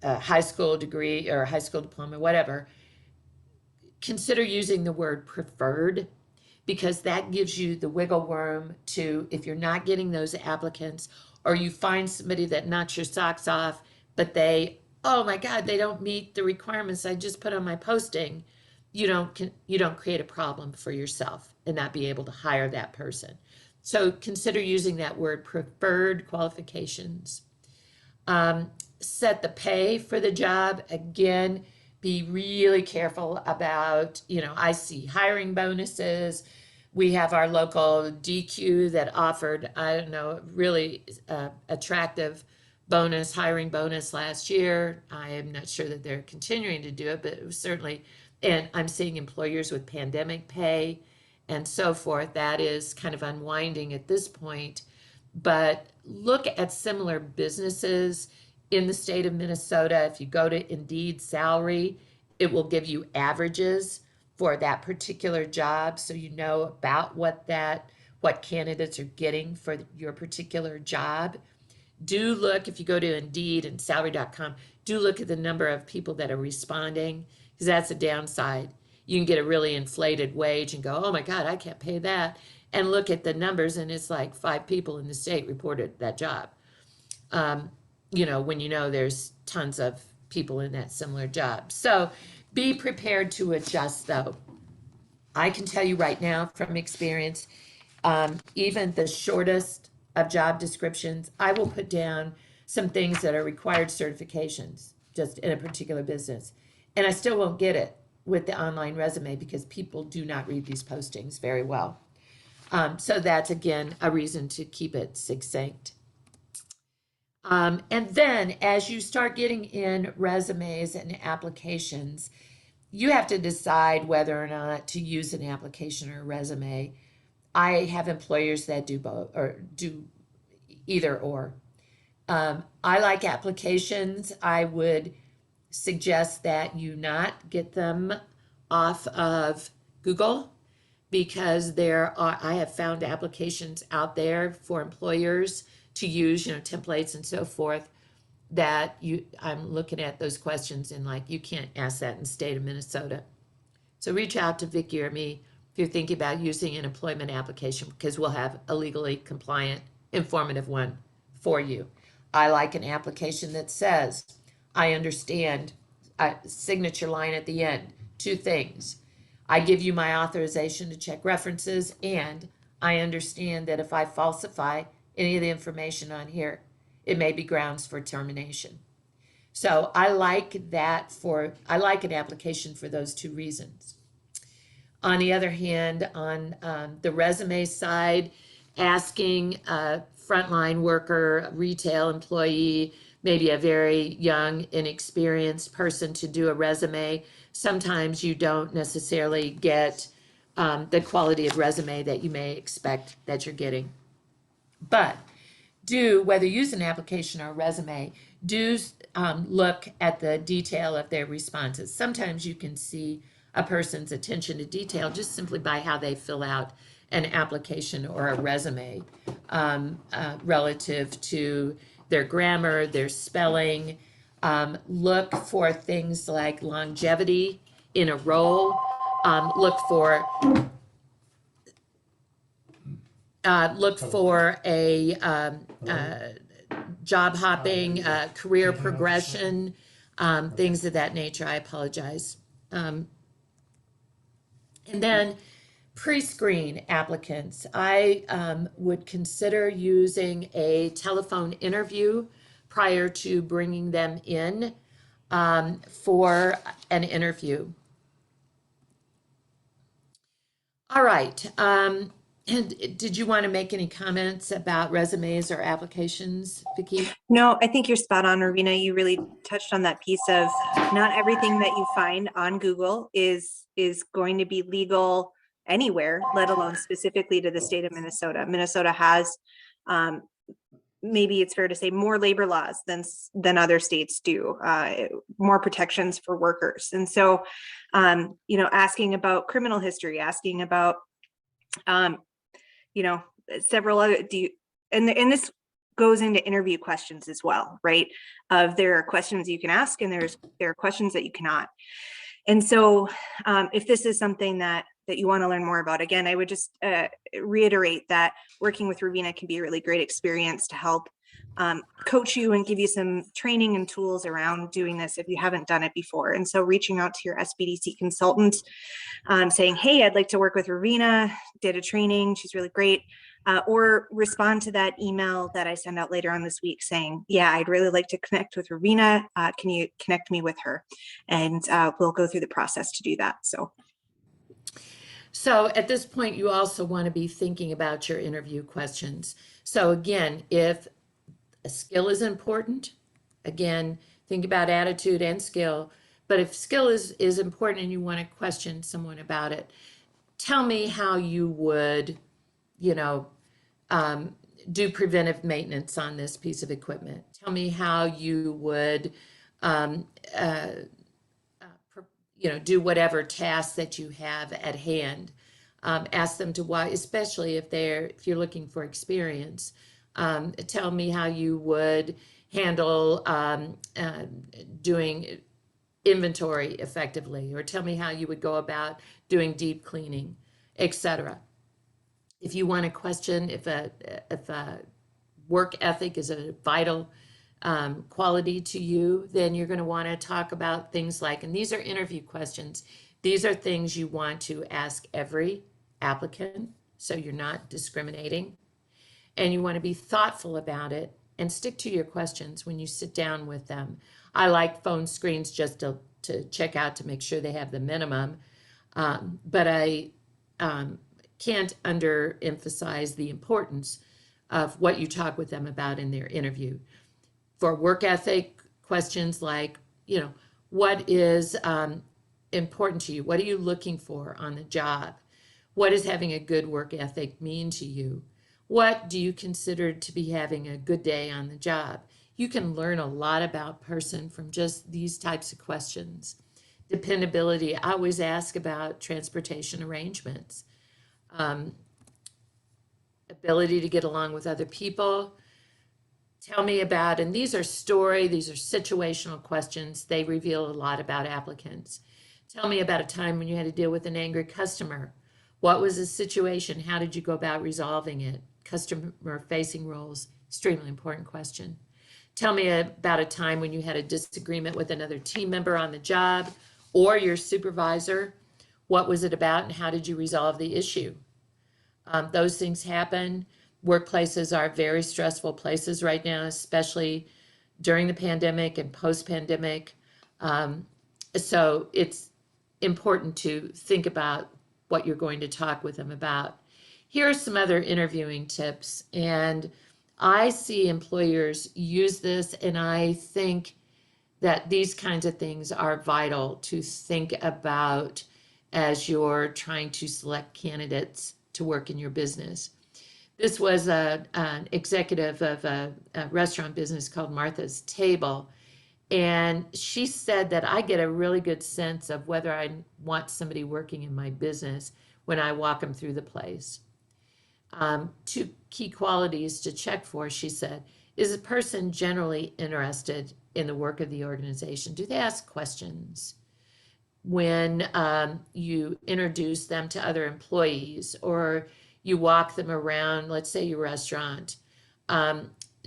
high school degree or high school diploma, whatever, consider using the word preferred, because that gives you the wiggle room to, if you're not getting those applicants, or you find somebody that knocks your socks off, but oh my God, they don't meet the requirements I just put on my posting, you don't create a problem for yourself and not be able to hire that person. So consider using that word preferred qualifications. Set the pay for the job. Again, be really careful about, I see hiring bonuses. We have our local DQ that offered, I don't know, really attractive hiring bonus last year. I am not sure that they're continuing to do it, but it was certainly, and I'm seeing employers with pandemic pay and so forth. That is kind of unwinding at this point. But look at similar businesses in the state of Minnesota. If you go to Indeed salary, it will give you averages for that particular job, so you know about what candidates are getting for your particular job. Do look, if you go to Indeed and salary.com, do look at the number of people that are responding, because that's a downside. You can get a really inflated wage and go, oh my God, I can't pay that. And look at the numbers, and it's like 5 people in the state reported that job. When there's tons of people in that similar job. So be prepared to adjust, though. I can tell you right now from experience, even the shortest of job descriptions, I will put down some things that are required certifications just in a particular business. And I still won't get it with the online resume because people do not read these postings very well. So that's, again, a reason to keep it succinct. And then as you start getting in resumes and applications, you have to decide whether or not to use an application or a resume. I have employers that do both, or do either or. I like applications. I would suggest that you not get them off of Google, because I have found applications out there for employers to use, templates and so forth, that I'm looking at those questions and like, you can't ask that in the state of Minnesota. So reach out to Vicki or me if you're thinking about using an employment application, because we'll have a legally compliant, informative one for you. I like an application that says, I understand, signature line at the end, 2 things. I give you my authorization to check references, and I understand that if I falsify any of the information on here, it may be grounds for termination. So I like an application for those 2 reasons. On the other hand, on the resume side, asking a frontline worker, retail employee, maybe a very young, inexperienced person to do a resume, sometimes you don't necessarily get the quality of resume that you may expect that you're getting. But do, whether you use an application or a resume, do look at the detail of their responses. Sometimes you can see a person's attention to detail just simply by how they fill out an application or a resume, relative to their grammar, their spelling. Look for things like longevity in a role. Look for a job hopping, career progression, things of that nature. I apologize. And then pre-screen applicants. I would consider using a telephone interview prior to bringing them in for an interview. All right. And did you want to make any comments about resumes or applications, Vicki? No, I think you're spot on, Rovena. You really touched on that piece of not everything that you find on Google is going to be legal anywhere, let alone specifically to the state of Minnesota. Minnesota has, maybe it's fair to say, more labor laws than other states do, more protections for workers. And so, asking about criminal history, asking about, several other, and this goes into interview questions as well, right? There are questions you can ask and there are questions that you cannot. And so if this is something that you want to learn more about, again, I would just reiterate that working with Rovena can be a really great experience to help coach you and give you some training and tools around doing this if you haven't done it before. And so reaching out to your SBDC consultant, saying, hey, I'd like to work with Rovena, did a training, she's really great. Or respond to that email that I send out later on this week saying, yeah, I'd really like to connect with Rovena. Can you connect me with her? And we'll go through the process to do that. So at this point, you also want to be thinking about your interview questions. So again, if a skill is important, again, think about attitude and skill. But if skill is important and you want to question someone about it, tell me how you would, do preventive maintenance on this piece of equipment. Tell me how you would, do whatever tasks that you have at hand. Ask them to why, especially if you're looking for experience. Tell me how you would handle doing inventory effectively, or tell me how you would go about doing deep cleaning, etc. If you want to question if a work ethic is a vital quality to you, then you're going to want to talk about things like, and these are interview questions, these are things you want to ask every applicant, so you're not discriminating. And you want to be thoughtful about it and stick to your questions when you sit down with them. I like phone screens just to check out to make sure they have the minimum, but I can't underemphasize the importance of what you talk with them about in their interview. For work ethic questions like, what is important to you? What are you looking for on the job? What does having a good work ethic mean to you? What do you consider to be having a good day on the job? You can learn a lot about person from just these types of questions. Dependability, I always ask about transportation arrangements. Ability to get along with other people. Tell me about, and these are situational questions. They reveal a lot about applicants. Tell me about a time when you had to deal with an angry customer. What was the situation? How did you go about resolving it? Customer facing roles, extremely important question. Tell me about a time when you had a disagreement with another team member on the job or your supervisor. What was it about and how did you resolve the issue? Those things happen. Workplaces are very stressful places right now, especially during the pandemic and post-pandemic. So it's important to think about what you're going to talk with them about. Here are some other interviewing tips, and I see employers use this, and I think that these kinds of things are vital to think about as you're trying to select candidates to work in your business. This was an executive of a restaurant business called Martha's Table. And she said that I get a really good sense of whether I want somebody working in my business when I walk them through the place. Two key qualities to check for, she said, is a person generally interested in the work of the organization? Do they ask questions when you introduce them to other employees or you walk them around, let's say your restaurant?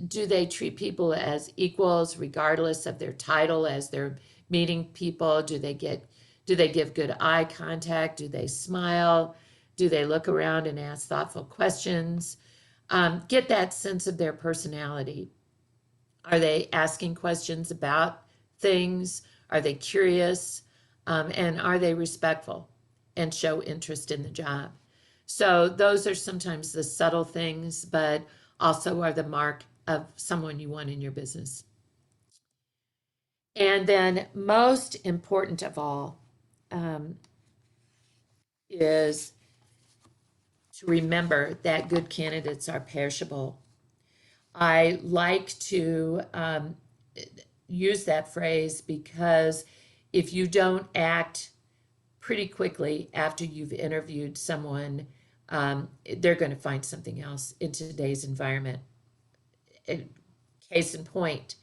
Do they treat people as equals regardless of their title as they're meeting people? Do they give good eye contact? Do they smile? Do they look around and ask thoughtful questions? Get that sense of their personality. Are they asking questions about things? Are they curious? And are they respectful and show interest in the job? So those are sometimes the subtle things, but also are the mark of someone you want in your business. And then most important of all is to remember that good candidates are perishable. I like to use that phrase because if you don't act pretty quickly after you've interviewed someone, they're going to find something else in today's environment. Case in point,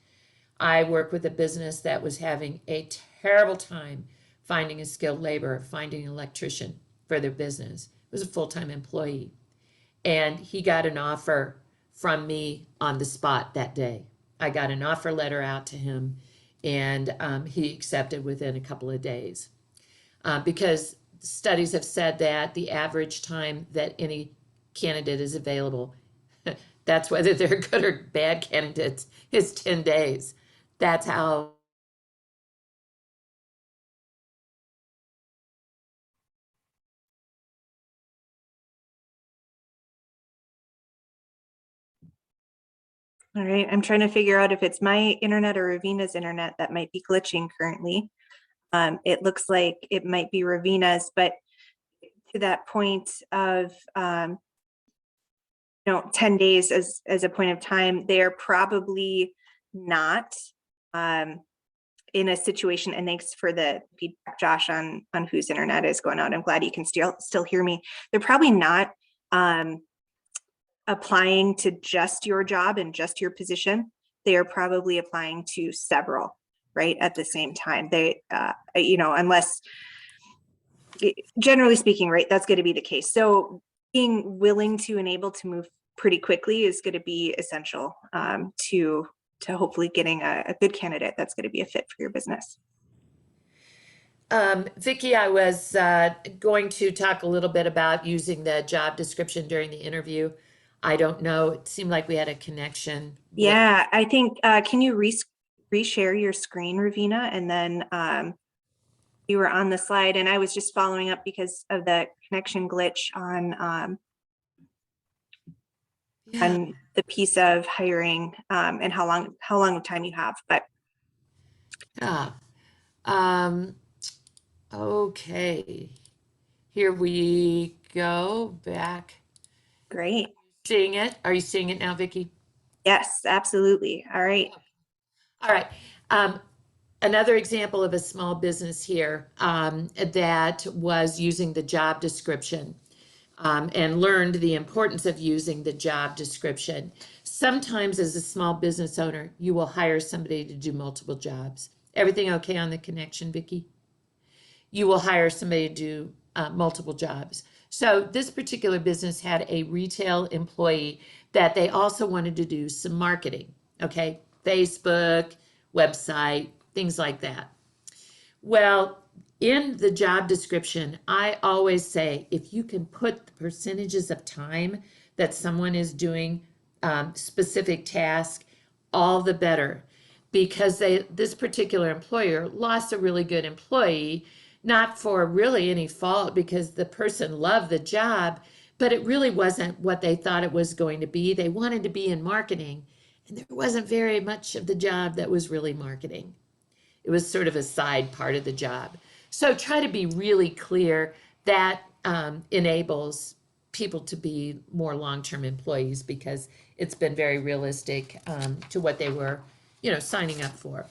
I work with a business that was having a terrible time finding a skilled laborer, finding an electrician for their business. It was a full-time employee. And he got an offer from me on the spot that day. I got an offer letter out to him, and he accepted within a couple of days. Because studies have said that the average time that any candidate is available, that's whether they're good or bad candidates, is 10 days. That's how. All right, I'm trying to figure out if it's my internet or Rovena's internet that might be glitching currently. It looks like it might be Rovena's, but to that point of 10 days as a point of time, they are probably not in a situation, and thanks for the feedback, Josh, on whose internet is going out. I'm glad you can still hear me. They're probably not applying to just your job and just your position. They are probably applying to several, right, at the same time. They, unless, generally speaking, right, that's going to be the case. So being willing to and able to move pretty quickly is going to be essential to hopefully getting a good candidate that's going to be a fit for your business. Vicki, I was going to talk a little bit about using the job description during the interview. I don't know. It seemed like we had a connection. Yeah, I think, can you reshare your screen, Rovena? And then you were on the slide, and I was just following up because of the connection glitch on the piece of hiring and how long of time you have. But yeah. Okay. Here we go back. great. Seeing it? Are you seeing it now, Vicki? Yes, absolutely. All right. All right. Another example of a small business here that was using the job description and learned the importance of using the job description. Sometimes as a small business owner, you will hire somebody to do multiple jobs. Everything okay on the connection, Vicki? You will hire somebody to do multiple jobs. So this particular business had a retail employee that they also wanted to do some marketing, okay? Facebook, website, things like that. Well, in the job description, I always say, if you can put the percentages of time that someone is doing specific task, all the better. Because this particular employer lost a really good employee, not for really any fault, because the person loved the job, but it really wasn't what they thought it was going to be. They wanted to be in marketing, and there wasn't very much of the job that was really marketing. It was sort of a side part of the job. So try to be really clear. That enables people to be more long-term employees because it's been very realistic to what they were, signing up for.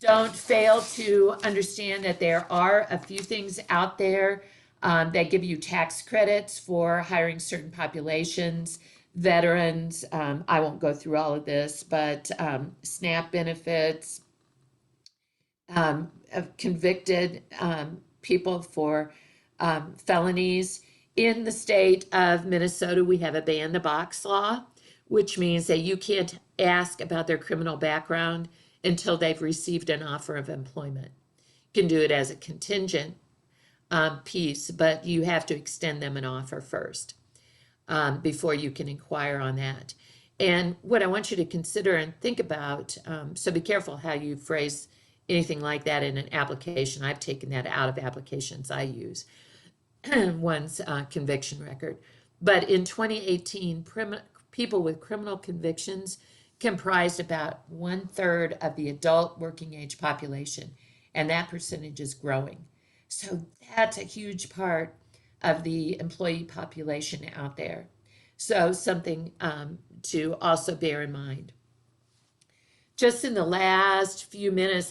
Don't fail to understand that there are a few things out there that give you tax credits for hiring certain populations, veterans. I won't go through all of this, but SNAP benefits, of convicted people for felonies. In the state of Minnesota, we have a ban the box law, which means that you can't ask about their criminal background until they've received an offer of employment. You can do it as a contingent piece, but you have to extend them an offer first before you can inquire on that. And what I want you to consider and think about, so be careful how you phrase anything like that in an application. I've taken that out of applications I use, one's conviction record. But in 2018, people with criminal convictions comprised about 1/3 of the adult working age population, and that percentage is growing. So that's a huge part of the employee population out there. So something to also bear in mind. Just in the last few minutes,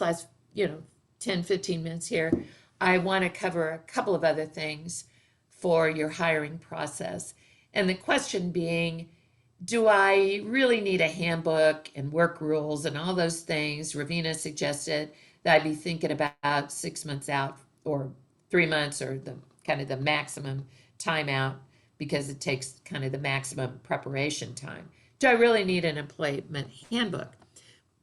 10, 15 minutes here, I want to cover a couple of other things for your hiring process. And the question being, do I really need a handbook and work rules and all those things? Rovena suggested that I be thinking about 6 months out or 3 months or the maximum time out because it takes kind of the maximum preparation time. Do I really need an employment handbook?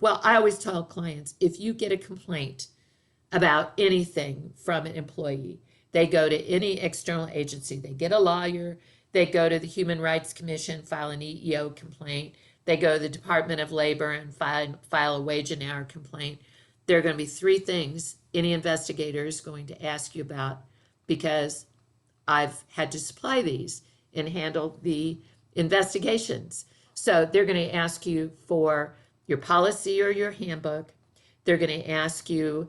Well, I always tell clients, if you get a complaint about anything from an employee, they go to any external agency, they get a lawyer, they go to the Human Rights Commission, file an EEO complaint, they go to the Department of Labor and file a wage and hour complaint. There are going to be 3 things any investigator is going to ask you about because I've had to supply these and handle the investigations. So they're going to ask you for your policy or your handbook. They're going to ask you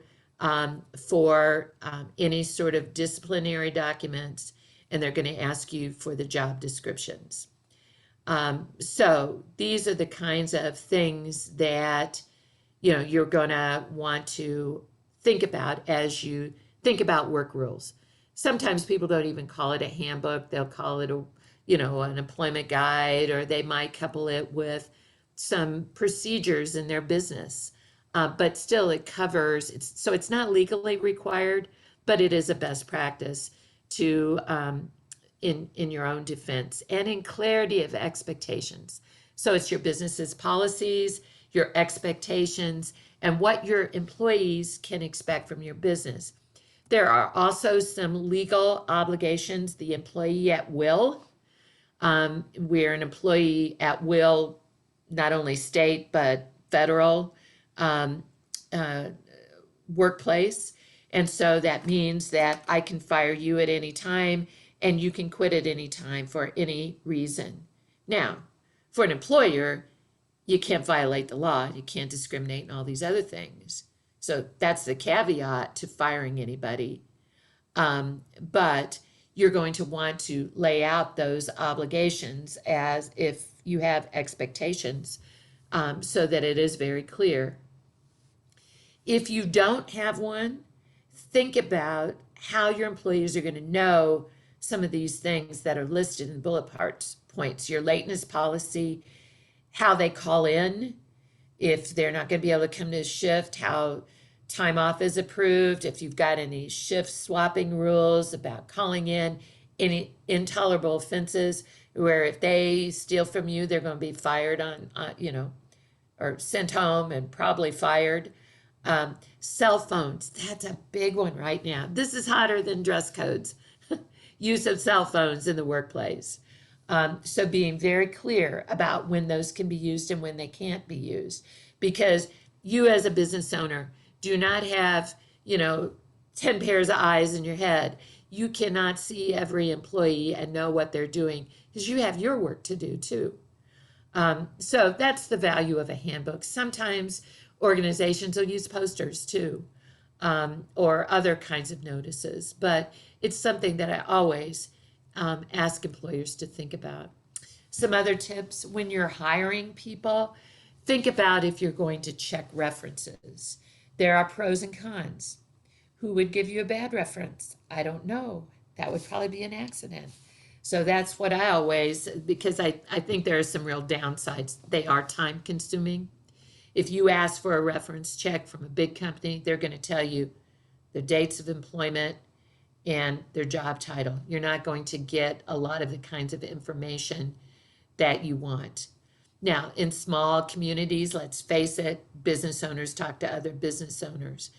for any sort of disciplinary documents, and they're going to ask you for the job descriptions. So these are the kinds of things that you're going to want to think about as you think about work rules. Sometimes people don't even call it a handbook. They'll call it an employment guide, or they might couple it with some procedures in their business. But still it covers, so it's not legally required, but it is a best practice to, in your own defense and in clarity of expectations. So it's your business's policies, your expectations, and what your employees can expect from your business. There are also some legal obligations, the employee at will. We're an employee at will, not only state, but federal workplace. And so that means that I can fire you at any time and you can quit at any time for any reason. Now, for an employer, you can't violate the law. You can't discriminate and all these other things. So that's the caveat to firing anybody. But you're going to want to lay out those obligations as if you have expectations so that it is very clear. If you don't have one, think about how your employees are going to know some of these things that are listed in bullet points, your lateness policy, how they call in, if they're not going to be able to come to a shift, how time off is approved, if you've got any shift swapping rules about calling in, any intolerable offenses where if they steal from you, they're going to be fired or sent home and probably fired. Cell phones, that's a big one right now. This is hotter than dress codes. Use of cell phones in the workplace. So being very clear about when those can be used and when they can't be used, because you as a business owner do not have 10 pairs of eyes in your head. You cannot see every employee and know what they're doing because you have your work to do too. So that's the value of a handbook. Sometimes organizations will use posters too, or other kinds of notices, but it's something that I always ask employers to think about. Some other tips when you're hiring people, think about if you're going to check references. There are pros and cons. Who would give you a bad reference? I don't know. That would probably be an accident. So that's what I always, because I think there are some real downsides. They are time consuming. If you ask for a reference check from a big company, they're going to tell you the dates of employment and their job title. You're not going to get a lot of the kinds of information that you want. Now, in small communities, let's face it, business owners talk to other business owners.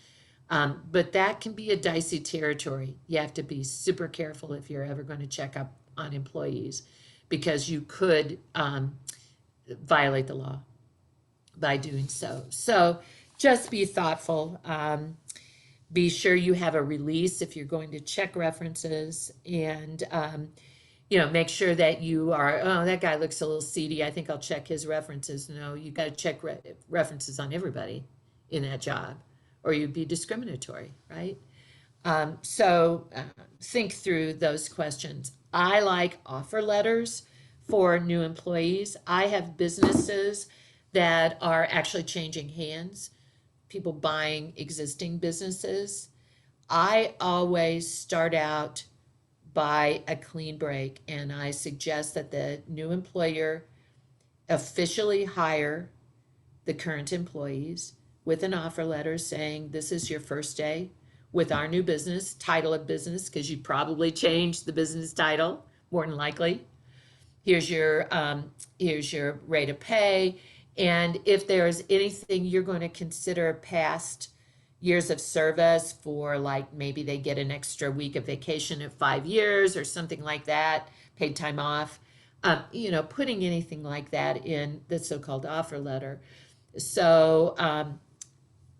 But that can be a dicey territory. You have to be super careful if you're ever going to check up on employees, because you could violate the law by doing so. So just be thoughtful. Be sure you have a release if you're going to check references, and make sure that you are, oh, that guy looks a little seedy, I think I'll check his references. No, you got to check references on everybody in that job, or you'd be discriminatory, right? So think through those questions. I like offer letters for new employees. I have businesses that are actually changing hands, people buying existing businesses. I always start out by a clean break, and I suggest that the new employer officially hire the current employees with an offer letter saying this is your first day with our new business, title of business, because you probably changed the business title, more than likely. Here's your rate of pay, and if there's anything you're going to consider past years of service for, like maybe they get an extra week of vacation at 5 years or something like that, paid time off, putting anything like that in the so-called offer letter. So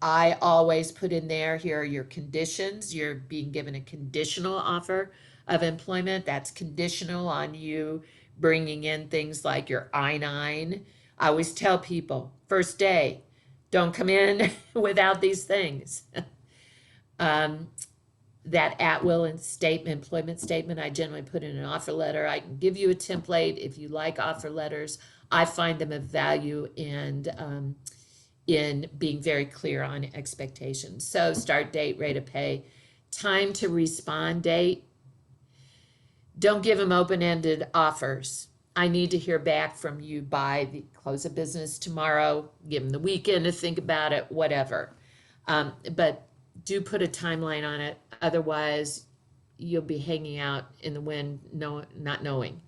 I always put in there, here are your conditions. You're being given a conditional offer of employment. That's conditional on you bringing in things like your I-9. I always tell people, first day, don't come in without these things. That at-will employment statement, I generally put in an offer letter. I can give you a template if you like offer letters. I find them of value and in being very clear on expectations. So start date, rate of pay, time to respond date. Don't give them open-ended offers. I need to hear back from you by the close of business tomorrow. Give them the weekend to think about it, whatever. But do put a timeline on it. Otherwise, you'll be hanging out in the wind, not knowing.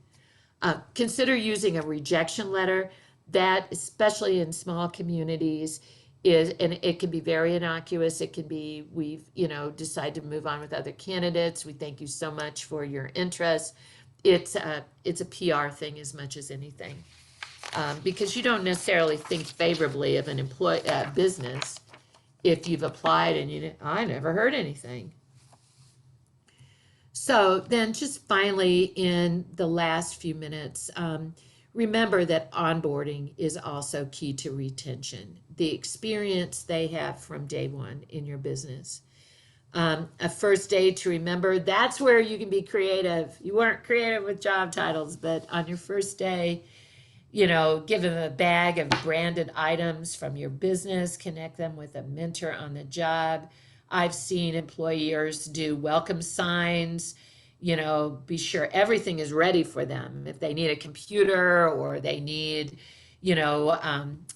Consider using a rejection letter. That, especially in small communities, and it can be very innocuous. It can be, we've decided to move on with other candidates. We thank you so much for your interest. It's a PR thing as much as anything, because you don't necessarily think favorably of an business if you've applied and I never heard anything. So then, just finally, in the last few minutes, remember that onboarding is also key to retention. The experience they have from day one in your business. A first day to remember, that's where you can be creative. You weren't creative with job titles, but on your first day, give them a bag of branded items from your business, connect them with a mentor on the job. I've seen employers do welcome signs, be sure everything is ready for them. If they need a computer or they need,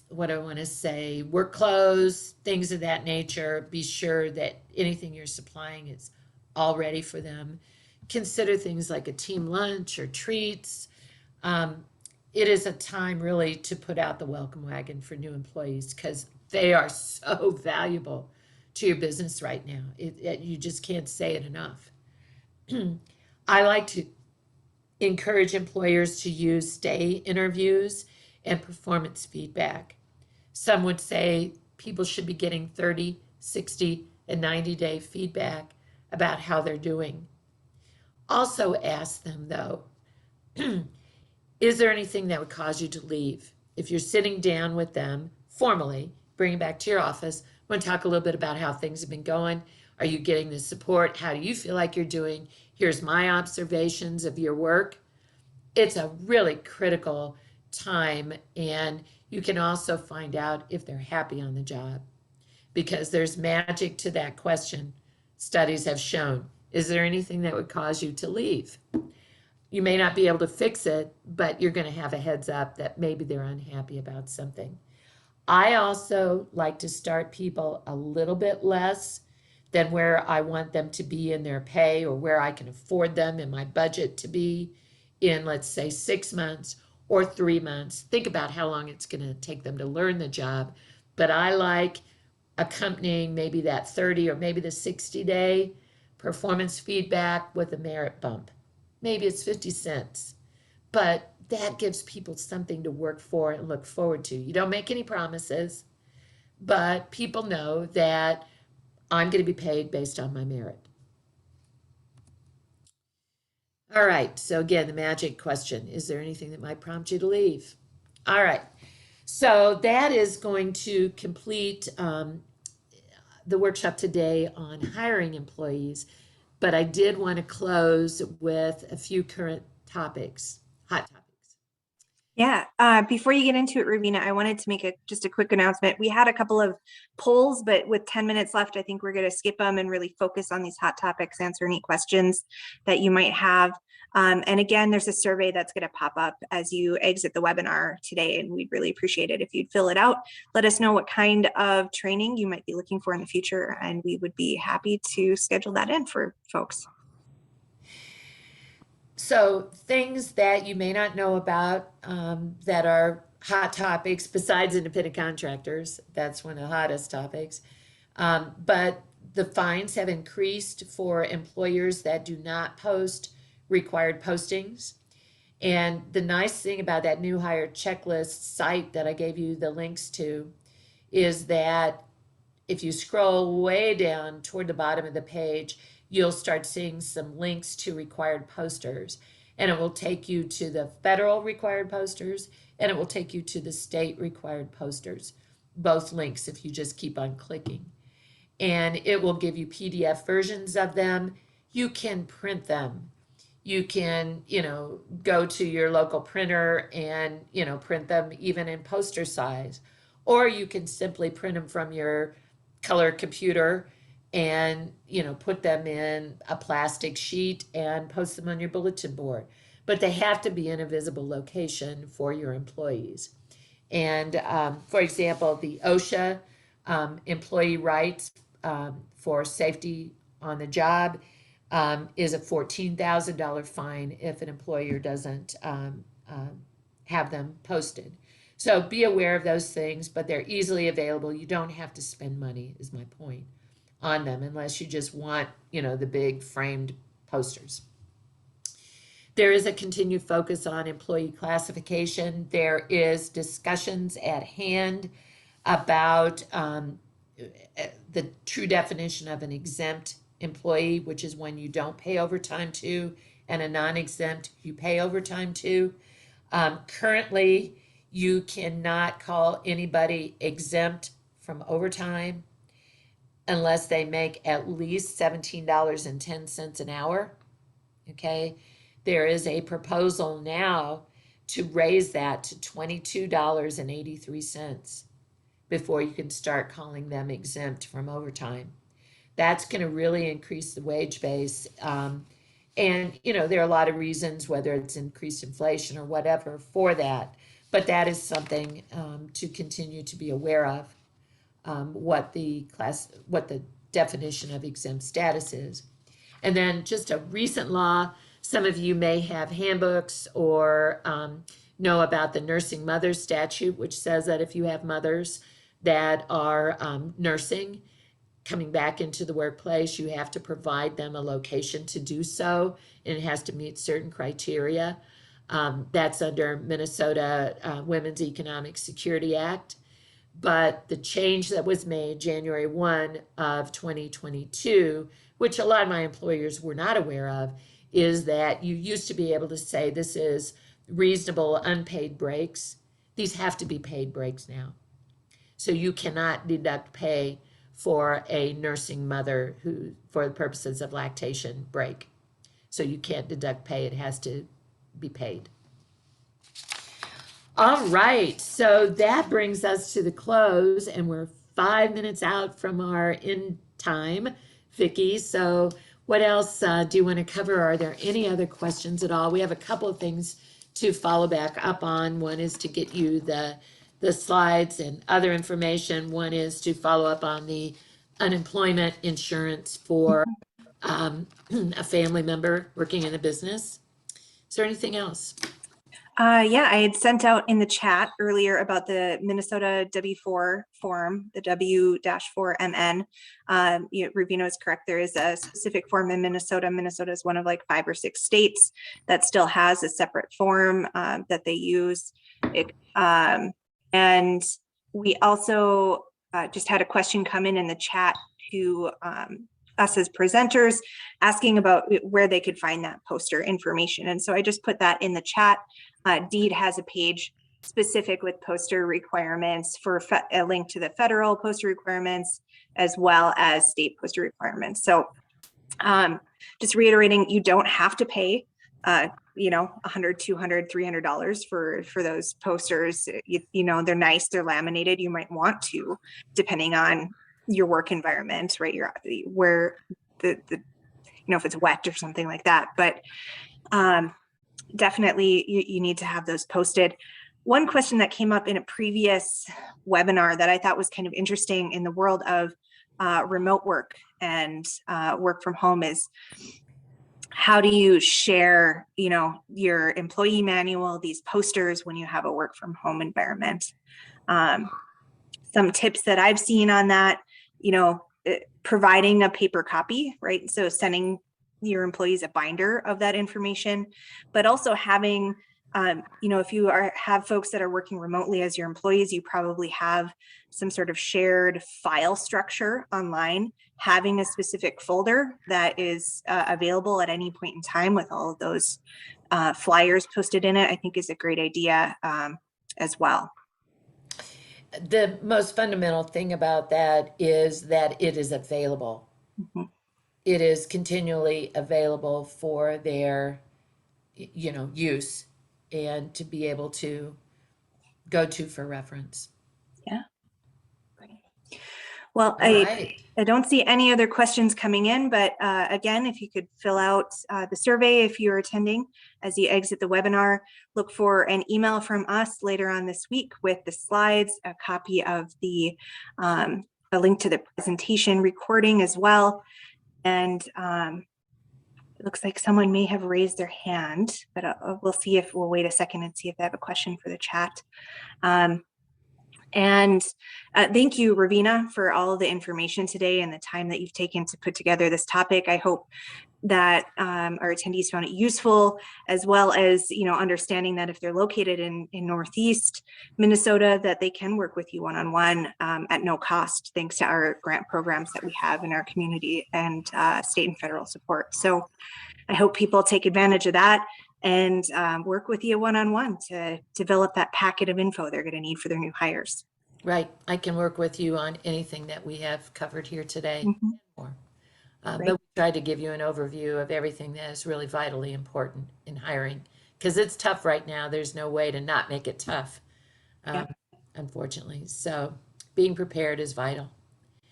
what I want to say, work clothes, things of that nature, be sure that anything you're supplying is all ready for them. Consider things like a team lunch or treats. It is a time really to put out the welcome wagon for new employees, because they are so valuable to your business right now. You just can't say it enough. I like to encourage employers to use stay interviews and performance feedback. Some would say people should be getting 30, 60, and 90-day feedback about how they're doing. Also ask them, though, is there anything that would cause you to leave? If you're sitting down with them formally, bring it back to your office, want to talk a little bit about how things have been going. Are you getting the support? How do you feel like you're doing? here's my observations of your work. It's a really critical time, and you can also find out if they're happy on the job, because there's magic to that question. Studies have shown, is there anything that would cause you to leave? You may not be able to fix it, but you're going to have a heads up that maybe they're unhappy about something. I also like to start people a little bit less than where I want them to be in their pay, or where I can afford them in my budget to be in, let's say, 6 months or 3 months. Think about how long it's going to take them to learn the job. But I like accompanying maybe that 30 or maybe the 60-day performance feedback with a merit bump. Maybe it's 50 cents, but that gives people something to work for and look forward to. You don't make any promises, but people know that I'm going to be paid based on my merit. All right, so again, the magic question, is there anything that might prompt you to leave? All right, so that is going to complete the workshop today on hiring employees, but I did want to close with a few current topics, hot topics. Yeah, before you get into it, Rovena, I wanted to make just a quick announcement. We had a couple of polls, but with 10 minutes left, I think we're going to skip them and really focus on these hot topics, answer any questions that you might have. And again, there's a survey that's going to pop up as you exit the webinar today, and we'd really appreciate it if you'd fill it out. Let us know what kind of training you might be looking for in the future, and we would be happy to schedule that in for folks. So things that you may not know about that are hot topics besides independent contractors, that's one of the hottest topics. But the fines have increased for employers that do not post required postings. And the nice thing about that new hire checklist site that I gave you the links to is that if you scroll way down toward the bottom of the page, you'll start seeing some links to required posters, and it will take you to the federal required posters, and it will take you to the state required posters, both links if you just keep on clicking. And it will give you PDF versions of them. You can print them. You can, go to your local printer and, print them even in poster size, or you can simply print them from your color computer and put them in a plastic sheet and post them on your bulletin board. But they have to be in a visible location for your employees. And for example, the OSHA employee rights for safety on the job is a $14,000 fine if an employer doesn't have them posted. So be aware of those things, but they're easily available. You don't have to spend money, is my point, on them, unless you just want, the big framed posters. There is a continued focus on employee classification. There is discussions at hand about the true definition of an exempt employee, which is when you don't pay overtime to, and a non-exempt you pay overtime to. Currently, you cannot call anybody exempt from overtime unless they make at least $17.10 an hour. Okay, there is a proposal now to raise that to $22.83 before you can start calling them exempt from overtime. That's going to really increase the wage base. And, there are a lot of reasons, whether it's increased inflation or whatever, for that. But that is something to continue to be aware of, what the definition of exempt status is. And then just a recent law, some of you may have handbooks or know about the nursing mothers statute, which says that if you have mothers that are nursing, coming back into the workplace, you have to provide them a location to do so, and it has to meet certain criteria. That's under Minnesota Women's Economic Security Act. But the change that was made January 1 of 2022, which a lot of my employers were not aware of, is that you used to be able to say this is reasonable unpaid breaks. These have to be paid breaks now. So you cannot deduct pay for a nursing mother who, for the purposes of lactation break. So you can't deduct pay, it has to be paid. All right, so that brings us to the close, and we're 5 minutes out from our end time, Vicki. So what else do you want to cover? Are there any other questions at all? We have a couple of things to follow back up on. One is to get you the slides and other information. One is to follow up on the unemployment insurance for a family member working in a business. Is there anything else? Yeah, I had sent out in the chat earlier about the Minnesota W4 form, the W-4MN. Rovena is correct. There is a specific form in Minnesota. Minnesota is one of like 5 or 6 states that still has a separate form that they use. And we also just had a question come in the chat to us as presenters, asking about where they could find that poster information. And so I just put that in the chat. DEED has a page specific with poster requirements for a link to the federal poster requirements as well as state poster requirements. So just reiterating, you don't have to pay $100, $200, $300 for those posters. You know, they're nice, they're laminated. You might want to, depending on your work environment, right? Where if it's wet or something like that. But definitely you need to have those posted. One question that came up in a previous webinar that I thought was kind of interesting in the world of remote work and work from home is, how do you share, your employee manual, these posters when you have a work from home environment? Some tips that I've seen on that, providing a paper copy, right? So sending your employees a binder of that information, but also having, if you have folks that are working remotely as your employees, you probably have some sort of shared file structure online. Having a specific folder that is available at any point in time with all of those flyers posted in it, I think is a great idea as well. The most fundamental thing about that is that it is available. Mm-hmm. It is continually available for their, use and to be able to go to for reference. Yeah. Great. Well, I don't see any other questions coming in, but again, if you could fill out the survey if you're attending as you exit the webinar, look for an email from us later on this week with the slides, a copy of a link to the presentation recording as well. And it looks like someone may have raised their hand, but we'll wait a second and see if they have a question for the chat. And thank you, Rovena, for all of the information today and the time that you've taken to put together this topic. I hope that our attendees found it useful, as well as understanding that if they're located in Northeast Minnesota, that they can work with you one-on-one at no cost, thanks to our grant programs that we have in our community and state and federal support. So I hope people take advantage of that and work with you one-on-one to develop that packet of info they're going to need for their new hires. Right. I can work with you on anything that we have covered here today. Mm-hmm. But we tried to give you an overview of everything that is really vitally important in hiring, because it's tough right now. There's no way to not make it tough, unfortunately. So being prepared is vital.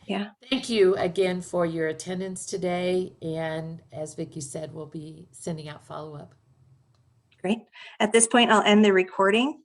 Yeah. Thank you again for your attendance today. And as Vicki said, we'll be sending out follow-up. Great. At this point, I'll end the recording